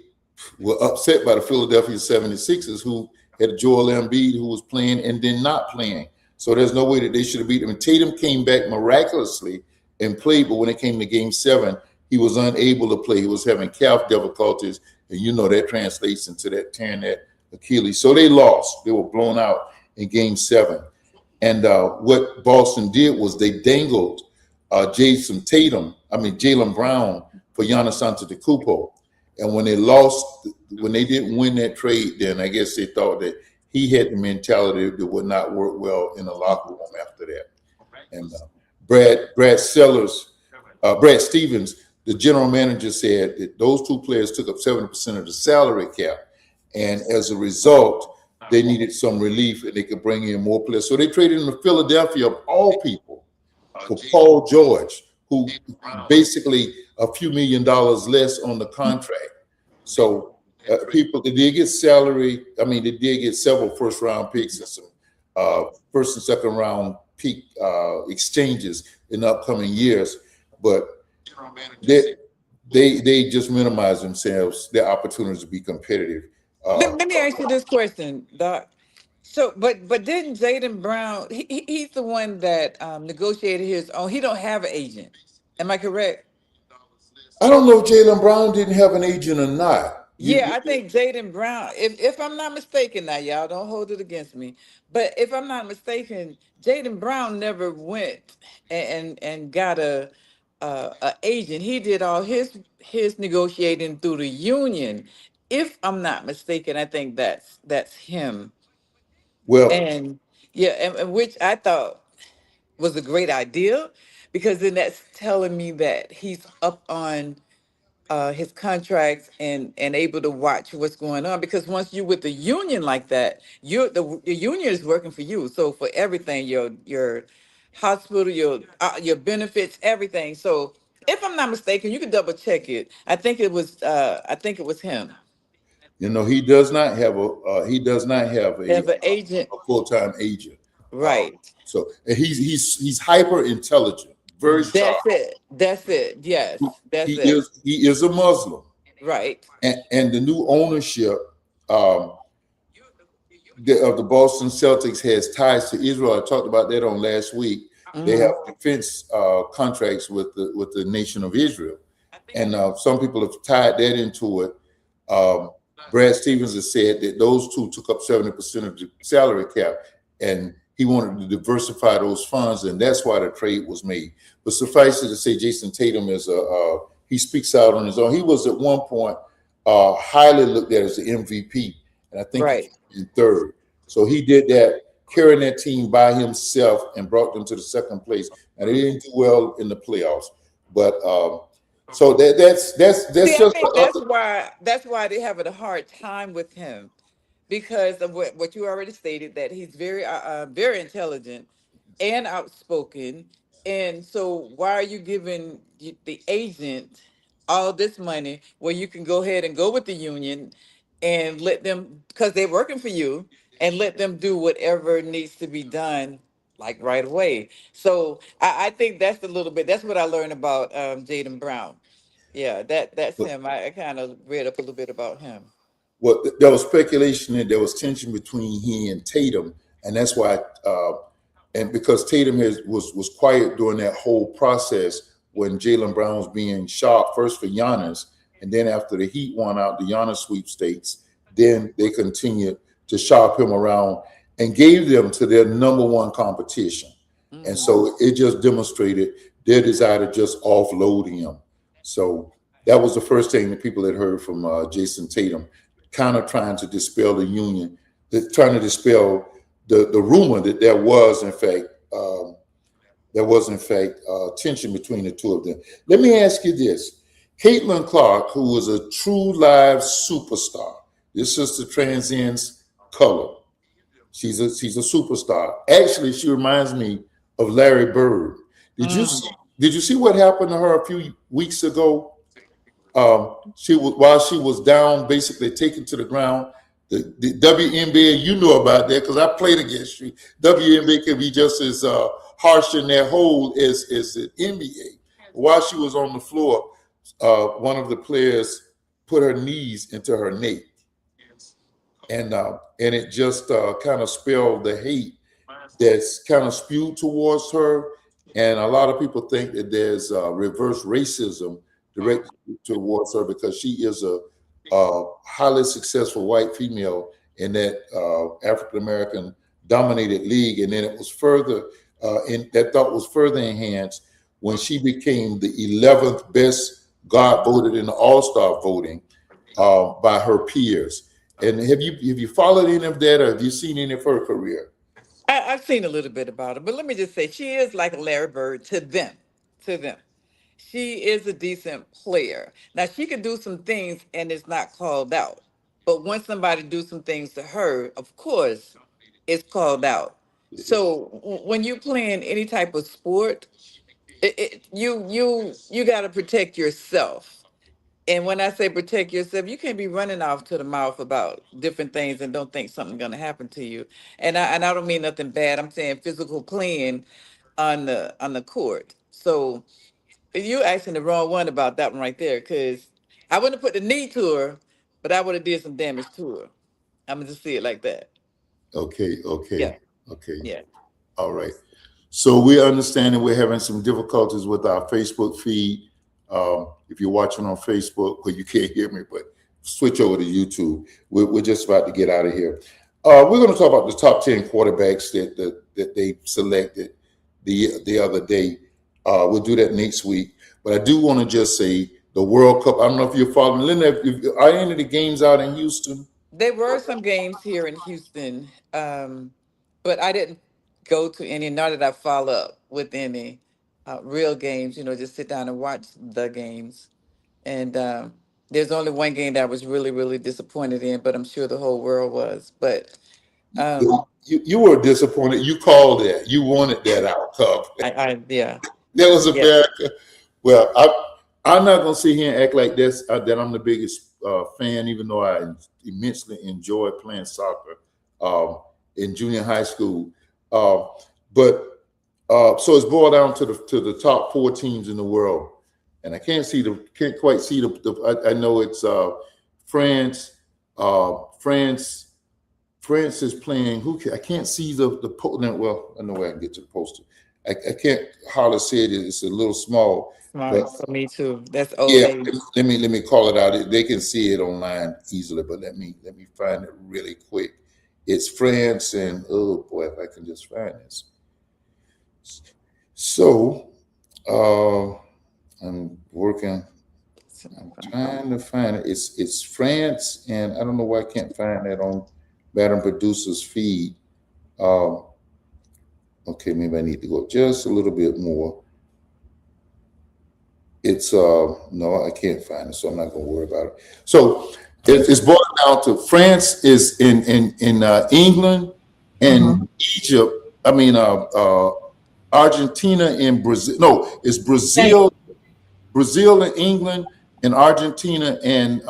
were upset by the Philadelphia 76ers, who had Joel Embiid, who was playing and then not playing. So there's no way that they should have beat them. And Tatum came back miraculously and played, but when it came to Game 7, he was unable to play. He was having calf difficulties, and that translates into that tearing that Achilles. So they lost. They were blown out in Game 7. And what Boston did was they dangled Jaylen Brown for Giannis Antetokounmpo. And when they didn't win that trade, then I guess they thought that he had the mentality that would not work well in the locker room after that. And Brad Stevens, the general manager, said that those 2 players took up 70% of the salary cap. And as a result, they needed some relief and they could bring in more players. So they traded in to Philadelphia, of all people, for Paul George, who basically a few $1 million less on the contract. So they did get salary. They did get several first-round picks and some first and second-round pick exchanges in the upcoming years. But they just minimize themselves, their opportunities to be competitive. Let me ask you this question, Doc. So, but didn't Jaylen Brown? He's the one that negotiated his own. He don't have an agent. Am I correct? I don't know if Jaylen Brown didn't have an agent or not. Yeah, I think Jaden Brown, if I'm not mistaken, now y'all don't hold it against me, but if I'm not mistaken, Jaden Brown never went and got a agent. He did all his negotiating through the union. If I'm not mistaken, I think that's him. Well, And yeah, and which I thought was a great idea, because then that's telling me that he's up on his contracts and able to watch what's going on, because once you with the union like that, the union is working for you, so for everything, your hospital, your benefits, everything. So if I'm not mistaken, you can double check it. I think it was him. you know, he does not have They have an agent. a full-time agent. Uh, Right. so and he's hyper intelligent, very sharp. That's it, yes, that's He it. is a Muslim, Right. and the new ownership um, of the Boston Celtics has ties to Israel. I talked about that on last week. They Hmm. have defense contracts with the nation of Israel, and some people have tied that into it. Um, Brad Stevens has said that those two took up 70% of the salary cap, and he wanted to diversify those funds, and that's why the trade was made. But suffice it to say, Jason Tatum is he speaks out on his own. He was at one point highly looked at as the MVP, and I think Right. he came in third. So he did that, carrying that team by himself and brought them to the second place. And they didn't do well in the playoffs, but so that's See, I just think the other. that's why they're having a hard time with him, because of what you already stated, that he's very intelligent and outspoken. And so why are you giving the agent all this money where you can go ahead and go with the union and let them, because they're working for you, and let them do whatever needs to be done like right away. So I think that's a little bit, that's what I learned about Jaden Brown. Yeah, that's him. I kind of read up a little bit about him. Well, there was speculation and there was tension between he and Tatum, and that's why. And because Tatum was quiet during that whole process when Jaylen Brown was being sharp first for Giannis, and then after the Heat won out the Giannis sweepstakes, then they continued to shop him around and gave them to their number one competition. And Hmm. so it just demonstrated their desire to just offload him. So that was the first thing that people had heard from Jason Tatum, kind of trying to dispel the union, trying to dispel the rumor that there was in fact tension between the two of them. Let me ask you this: Caitlin Clark, who was a true live superstar, this sister transcends color. She's a superstar. Actually, she reminds me of Larry Bird. Did you Mm. see? Did you see what happened to her a few weeks ago? She was while she was down, basically taken to the ground. The WNBA, you know about that because I played against you. WNBA can be just as harsh in their hold as the NBA. While she was on the floor, one of the players put her knees into her neck, and it just kind of spelled the hate that's kind of spewed towards her. And a lot of people think that there's reverse racism directed towards her because she is a highly successful white female in that African American dominated league. And then it was further, and that thought was further enhanced when she became the 11th best guard voted in the All-Star voting by her peers. And have you followed any of that, or have you seen any of her career? I've seen a little bit about her, but let me just say, she is like a Larry Bird to them. To them, she is a decent player. Now she could do some things and it's not called out, but when somebody do some things to her, of course, it's called out. So when you playing any type of sport, you got to protect yourself. And when I say protect yourself, you can't be running off to the mouth about different things and don't think something's gonna happen to you. And I don't mean nothing bad. I'm saying physical playing on the court. So you asking the wrong one about that one right there, because I wouldn't have put the knee to her, but I would have did some damage to her. I'm gonna just see it like that. Okay, Yeah, okay, okay. yeah. All right. So we understand that we're having some difficulties with our Facebook feed. If you're watching on Facebook, well, you can't hear me, but switch over to YouTube. We're just about to get out of here. We're going to talk about the top 10 quarterbacks that they selected the other day. We'll do that next week. But I do want to just say the World Cup. I don't know if you're following. Linda, are any of the games out in Houston? There were some games here in Houston, but I didn't go to any, nor did I follow up with any real games, just sit down and watch the games. And there's only one game that I was really, really disappointed in, but I'm sure the whole world was. But You were disappointed. You called that. You wanted that outcome. Yeah. That was America. Well, I'm not going to sit here and act like this, that I'm the biggest fan, even though I immensely enjoyed playing soccer in junior high school. But so it's boiled down to the top 4 teams in the world. And I can't quite see I know it's France. France is playing. I can't see the well, I know where I can get to the poster. I can't hardly see it. It's a little small. Smart for me too. That's old. Yeah, let me call it out. They can see it online easily, but let me find it really quick. It's France and oh boy, if I can just find this. So I'm working. I'm trying to find it. It's France, and I don't know why I can't find that on Madam Producer's feed. Okay, maybe I need to go just a little bit more. It's no, I can't find it, so I'm not going to worry about it. So it's boiled down to France is in England and Egypt. I mean, Argentina and Brazil. No, it's Brazil, Brazil and England and Argentina and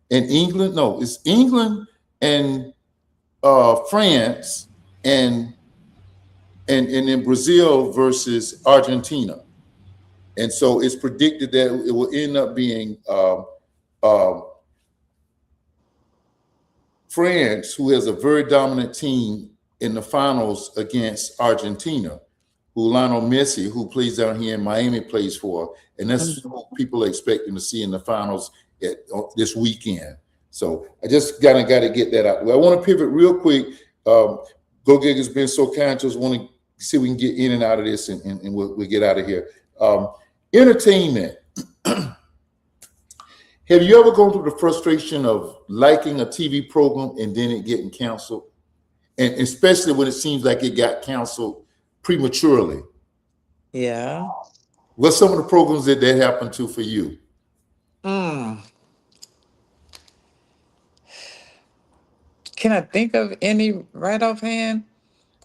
England. No, it's England and France and then Brazil versus Argentina. And so it's predicted that it will end up being France, who has a very dominant team in the finals against Argentina, who Lionel Messi, who plays down here in Miami, plays for. And that's what people are expecting to see in the finals this weekend. So I just got to get that out. Well, I want to pivot real quick. Go Gigger's been so kind to us. Want to see if we can get in and out of this, and we'll get out of here. Entertainment. Have you ever gone through the frustration of liking a TV program and then it getting canceled? And especially when it seems like it got canceled prematurely. Yeah. What's some of the programs that happened to for you? Can I think of any right offhand?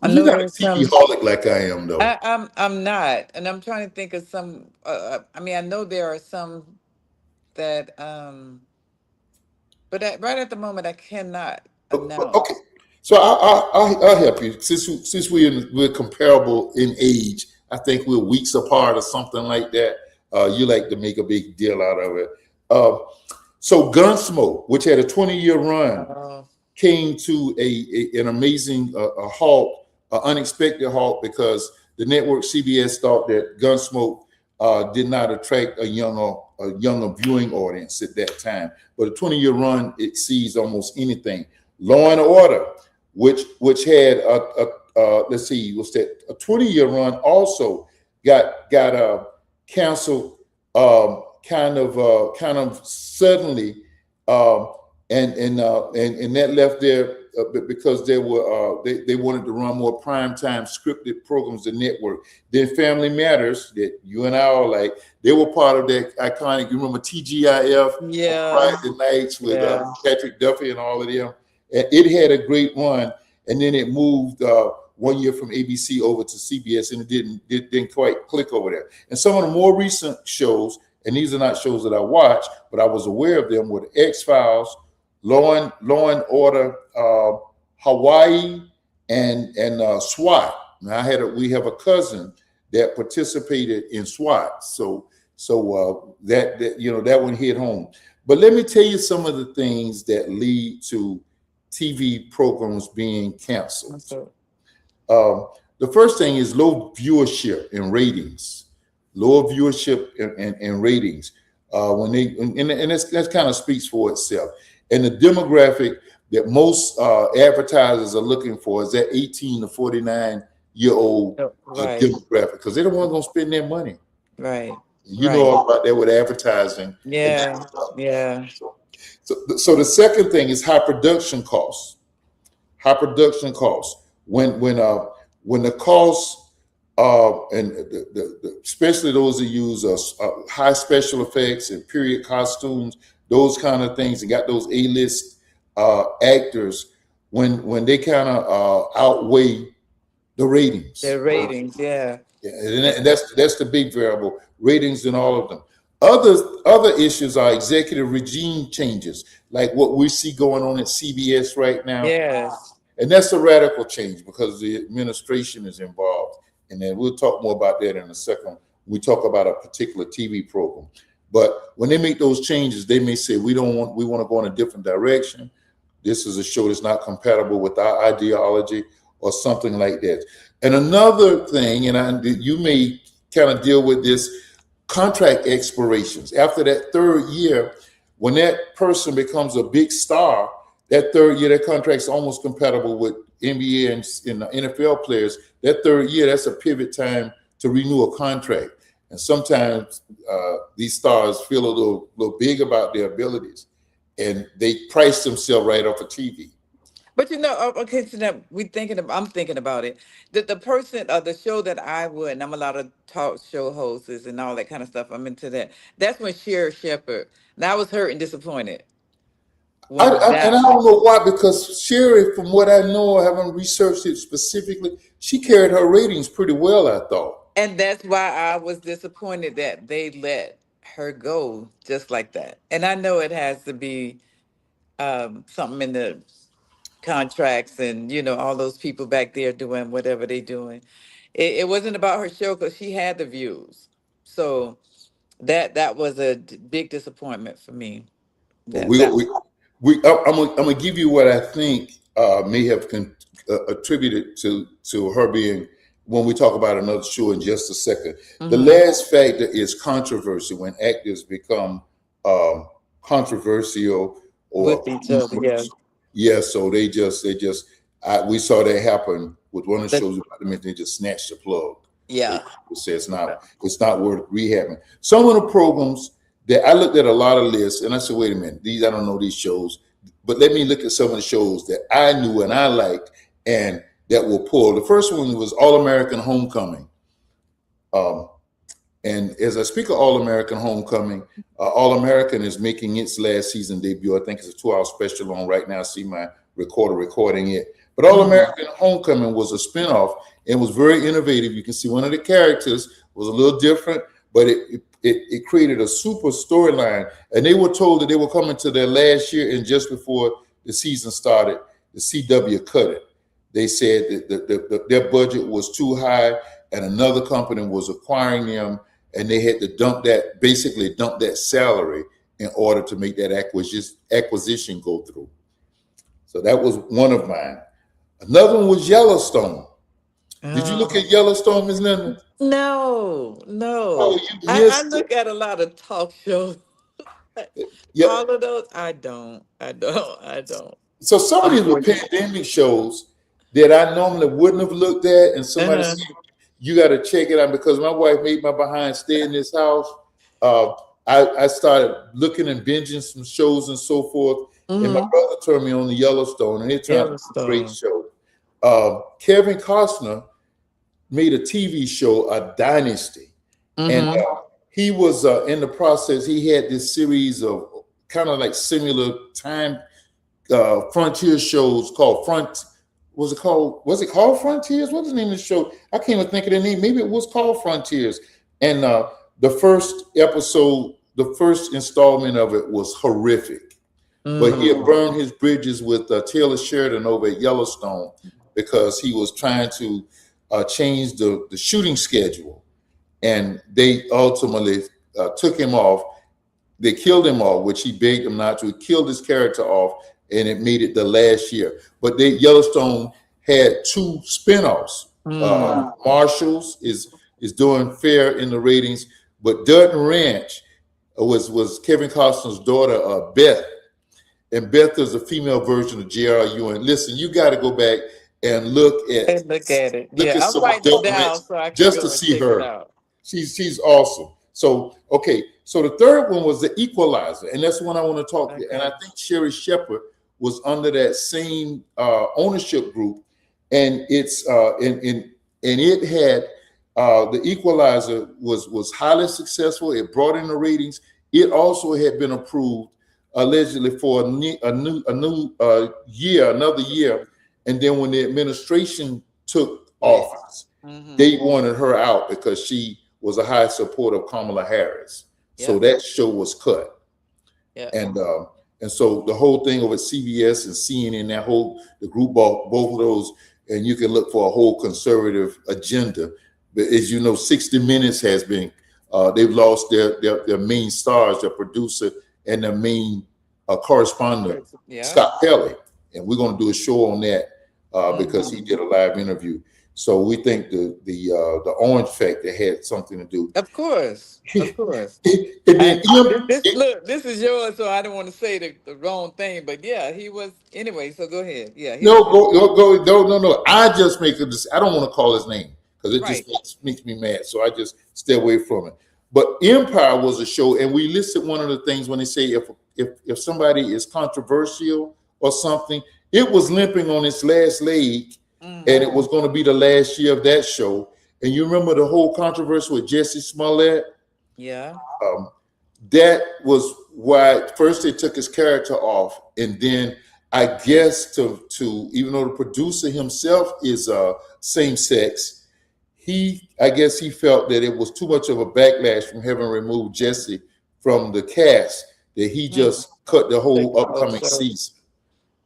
You're not a TV-holic like I am, though. I'm not, and I'm trying to think of some. I mean, I know there are some that, but right at the moment, I cannot. Okay, so I'll help you. Since we're comparable in age, I think we're weeks apart or something like that. You like to make a big deal out of it. So Gunsmoke, which had a 20-year run, came to an amazing halt. Unexpected halt because the network CBS thought that Gunsmoke did not attract a younger viewing audience at that time. But a 20-year run exceeds almost anything. Law and Order, which had let's see, was that a 20-year run also got canceled kind of suddenly, and that left there. Because they wanted to run more primetime scripted programs to network. Then Family Matters, that you and I are like, they were part of that iconic. You remember TGIF? Yeah. Friday nights with Patrick Duffy and all of them. And it had a great run, and then it moved 1 year from ABC over to CBS, and it didn't quite click over there. And some of the more recent shows, and these are not shows that I watched, but I was aware of them, were the X-Files, Law and Order, Hawaii, and SWAT. Now we have a cousin that participated in SWAT, so that one hit home. But let me tell you some of the things that lead to TV programs being canceled. The first thing is low viewership and ratings. Lower viewership and ratings. when they and that kind of speaks for itself. And the demographic that most advertisers are looking for is that 18 to 49-year-old Right. demographic, because they're the ones going to spend their money. Right. You Right. know all about that with advertising. Yeah. Yeah. So the second thing is high production costs. High production costs. When the costs and especially those that use high special effects and period costumes, those kind of things, and got those A-list actors, when they kind of outweigh the ratings. Their ratings, yeah. And that's the big variable, ratings and all of them. Other issues are executive regime changes, like what we see going on at CBS right now. Yes. And that's a radical change because the administration is involved. And then we'll talk more about that in a second. We talk about a particular TV program. But when they make those changes, they may say, we want to go in a different direction. This is a show that's not compatible with our ideology or something like that. And another thing, and you may kind of deal with this, contract expirations. After that third year, when that person becomes a big star, that third year, that contract's almost compatible with NBA and NFL players. That third year, that's a pivot time to renew a contract. And sometimes these stars feel a little big about their abilities, and they price themselves right off of TV. But okay, so now I'm thinking about it. The person or the show that I would, and I'm a lot of talk show hosts and all that kind of stuff. I'm into that. That's when Sherry Shepherd. Now I was hurt and disappointed. And I don't know why, because Sherry, from what I know, I haven't researched it specifically, she carried her ratings pretty well, I thought. And that's why I was disappointed that they let her go just like that. And I know it has to be something in the contracts and, all those people back there doing whatever they doing. It wasn't about her show because she had the views. So that was a big disappointment for me. I'm gonna give you what I think may have attributed to her being, when we talk about another show in just a second. Mm-hmm. The last factor is controversy, when actors become controversial or with each other. Yeah. Yeah, so we saw that happen with one of the shows. They just snatched the plug. Yeah, they say it's not worth rehabbing. Some of the programs that I looked at a lot of lists, and I said, wait a minute, I don't know these shows, but let me look at some of the shows that I knew and I liked and that will pull. The first one was All American Homecoming. And as I speak of All American Homecoming, All American is making its last season debut. I think it's a 2-hour special on right now. I see my recorder recording it. But All American Homecoming was a spinoff and was very innovative. You can see one of the characters was a little different, but it created a super storyline. And they were told that they were coming to their last year, and just before the season started, the CW cut it. They said that their budget was too high, and another company was acquiring them, and they had to dump that salary in order to make that acquisition go through. So that was one of mine. Another one was Yellowstone. Did you look at Yellowstone, Ms. Linda? No. Oh, I look at a lot of talk shows. Yeah. All of those, I don't. So some of these were pandemic shows that I normally wouldn't have looked at, and somebody said, you got to check it out, because my wife made my behind stay in this house. I started looking and binging some shows and so forth, and my brother turned me on to Yellowstone, and it turned out a great show. Kevin Costner made a TV show, A Dynasty, and he was in the process. He had this series of kind of like similar time frontier shows called Was it called Frontiers? What was the name of the show? I can't even think of the name. Maybe it was called Frontiers. And the first episode, the first installment of it was horrific. But he had burned his bridges with Taylor Sheridan over at Yellowstone because he was trying to change the shooting schedule. And they ultimately took him off. They killed him off, which he begged them not to. He killed his character off, and it made it the last year. But Yellowstone had 2 spinoffs. Marshalls is doing fair in the ratings, but Dutton Ranch was Kevin Costner's daughter, Beth. And Beth is a female version of J.R. Ewing. Listen, you got to go back and And look at it. look at Yeah, I'm some writing it adult down Rich so I can just to go and see check it her. out. She's awesome. So okay, so the third one was the Equalizer, and that's the one I want to talk to. And I think Sherry Shepherd was under that same ownership group, and it's and it had the Equalizer was highly successful. It brought in the ratings. It also had been approved allegedly for another year, and then when the administration took office, they wanted her out because she was a high supporter of Kamala Harris. So that show was cut. And so the whole thing over at CBS and CNN, the group bought both of those, and you can look for a whole conservative agenda. But as you know, 60 Minutes has been, they've lost their main stars, their producer and their main correspondent, Scott Pelley. And we're going to do a show on that because he did a live interview. So we think the Orange Factor had something to do. Of course. This is yours, so I don't want to say the wrong thing, but yeah, he was anyway. So go ahead. Yeah. No. I just make I don't want to call his name because it just makes me mad. So I just stay away from it. But Empire was a show, and we listed one of the things when they say if somebody is controversial or something, it was limping on its last leg. And it was going to be the last year of that show. And you remember the whole controversy with Jesse Smollett? Yeah. That was why first they took his character off, and then I guess to even though the producer himself is same sex, I guess he felt that it was too much of a backlash from having removed Jesse from the cast that he just cut the whole upcoming season.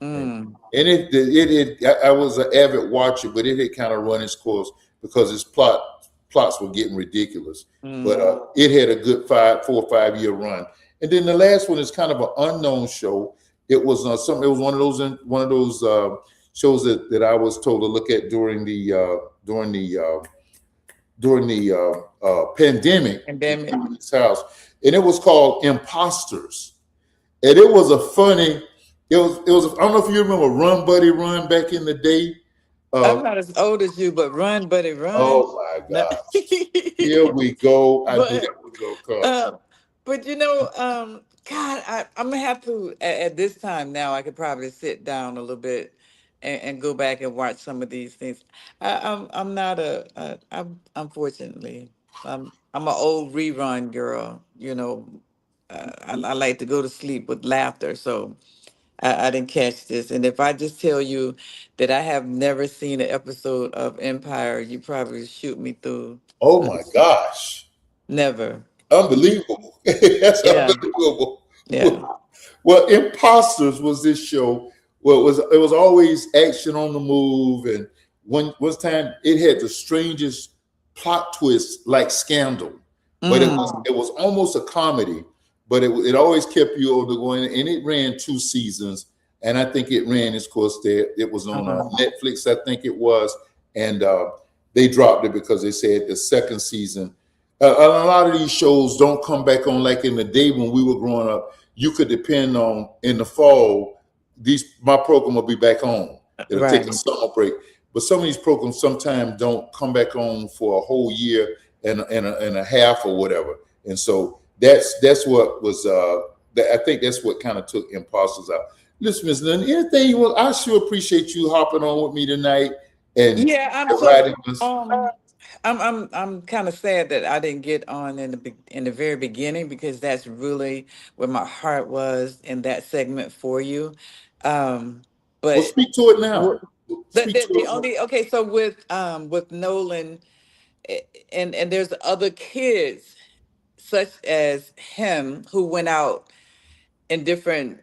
And I was an avid watcher, but it had kind of run its course because its plots were getting ridiculous. But it had a good 4 or 5 year run. And then the last one is kind of an unknown show. It was It was one of those shows that I was told to look at during the pandemic. In his house, and it was called Imposters, and it was a funny. It was. I don't know if you remember Run Buddy Run back in the day. I'm not as old as you, but Run Buddy Run. Oh my gosh! Here we go. But you know, God, I'm gonna have to at this time now. I could probably sit down a little bit and go back and watch some of these things. I'm not I'm unfortunately I'm an old rerun girl. You know, I like to go to sleep with laughter, so. I didn't catch this. And if I just tell you that I have never seen an episode of Empire, you probably shoot me through. Oh my gosh. Never. Unbelievable. That's unbelievable. Yeah. Well, Imposters was this show. Well, it was always action on the move. And one time it had the strangest plot twist like Scandal. But it was almost a comedy. But it always kept you over going, and it ran 2 seasons, and I think it ran its course there. It was on Netflix, I think it was, and they dropped it because they said the second season. A lot of these shows don't come back on like in the day when we were growing up. You could depend on in the fall, my program will be back on. It'll take a summer break, but some of these programs sometimes don't come back on for a whole year and a half or whatever, and so. That's what was I think that's what kind of took Imposters out. Listen, Ms. Lynn, anything you want? I sure appreciate you hopping on with me tonight. And I'm kind of sad that I didn't get on in the very beginning because that's really where my heart was in that segment for you. But speak to it now. So with Nolan and there's other kids such as him who went out in different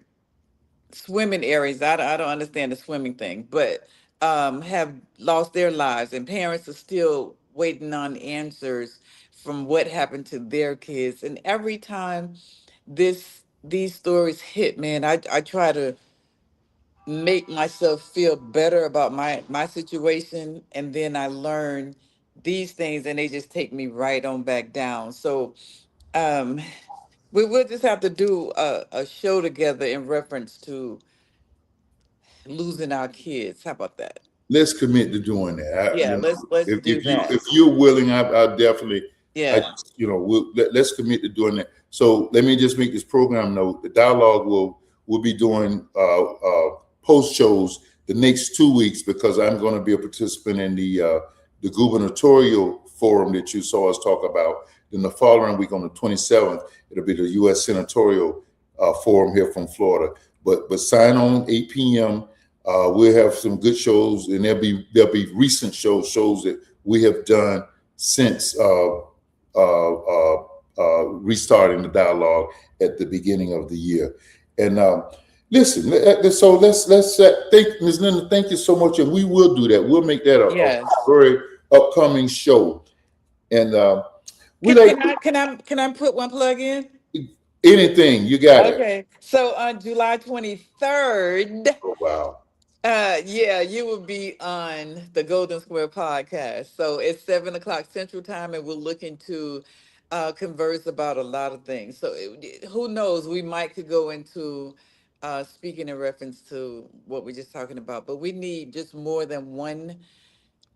swimming areas. I don't understand the swimming thing, but have lost their lives, and parents are still waiting on answers from what happened to their kids. And every time these stories hit, man, I try to make myself feel better about my situation, and then I learn these things, and they just take me right on back down. So We will just have to do a show together in reference to losing our kids. How about that? Let's commit to doing that. Yeah, let's do that. If you're willing, I definitely. Yeah. Let's commit to doing that. So let me just make this program note. The dialogue will be doing post shows the next 2 weeks because I'm going to be a participant in the gubernatorial forum that you saw us talk about. Then the following week on the 27th, it'll be the U.S. senatorial forum here from Florida. But sign on 8 p.m. We'll have some good shows, and there'll be recent shows that we have done since restarting the dialogue at the beginning of the year. And listen, so let's thank Ms. Linda. Thank you so much, and we will do that. We'll make that a very upcoming show. And can I put one plug in? Anything you got it. Okay, so on July 23rd. Oh, wow. You will be on the Golden Square podcast. So it's 7:00 Central Time, and we're looking to converse about a lot of things. So who knows? We might could go into speaking in reference to what we're just talking about, but we need just more than 1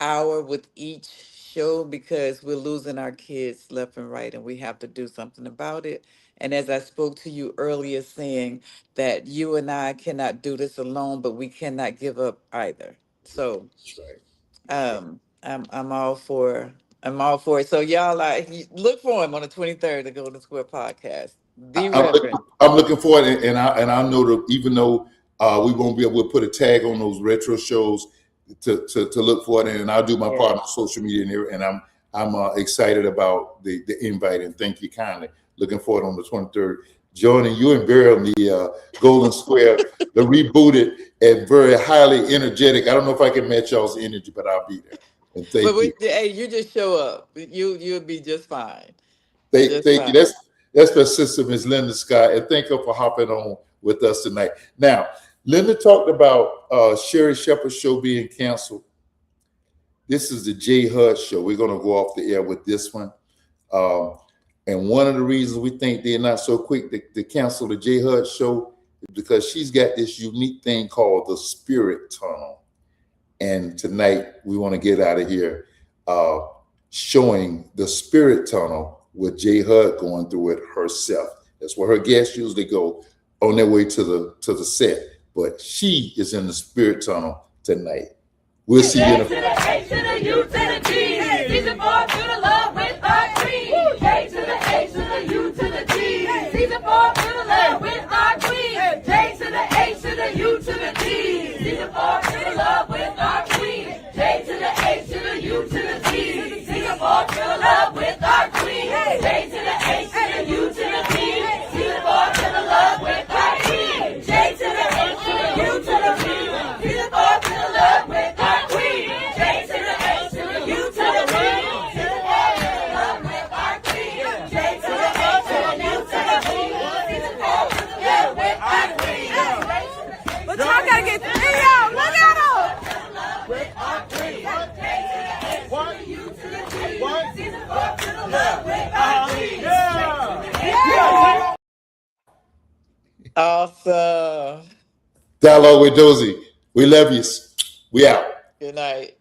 hour with each show because we're losing our kids left and right, and we have to do something about it. And as I spoke to you earlier, saying that you and I cannot do this alone, but we cannot give up either. So, I'm all for it. So y'all look for him on the 23rd, the Golden Square podcast. I'm looking forward, and I know that even though we won't be able to put a tag on those retro shows to look for it, and I'll do my part on social media and I'm excited about the invite, and thank you kindly. Looking forward on the 23rd, joining you and Barry on the Golden Square, the rebooted and very highly energetic. I don't know if I can match y'all's energy, but I'll be there. And thank you. Hey, you just show up. You'll be just fine. Thank you. That's my sister, Ms. Linda Scott, and thank her for hopping on with us tonight. Now, Linda talked about Sherry Shepherd's show being canceled. This is the J. Hud show. We're going to go off the air with this one. And one of the reasons we think they're not so quick to cancel the J. Hud show is because she's got this unique thing called the Spirit Tunnel. And tonight we want to get out of here showing the Spirit Tunnel with J. Hud going through it herself. That's where her guests usually go on their way to the set. But she is in the Spirit Tunnel tonight. We'll see you in a to the H to the U to the G. Season 4 to the love with our queen. K to the H to the U to the G. Season 4 to the love with our queen. J to the H to the U to the G. Season 4 to the love with our queen. J to the H to the U to the G. Season 4 to the love with our queen. J to the H to the U to the G. Season 4 to the love with our queen. J to the H to the U to the G. Season 4 to the love with our queen. J to the H to the U to the G. Season 4 to the love with our queen. J to the H to the U to the G. Season 4 to the love with our queen. But y'all gotta get y'all. Look at them. With our queen. J to the H to the U to the G. Season 4 to the love with our queen. Awesome. Dialogue with Dozie. We love you. We out. Good night.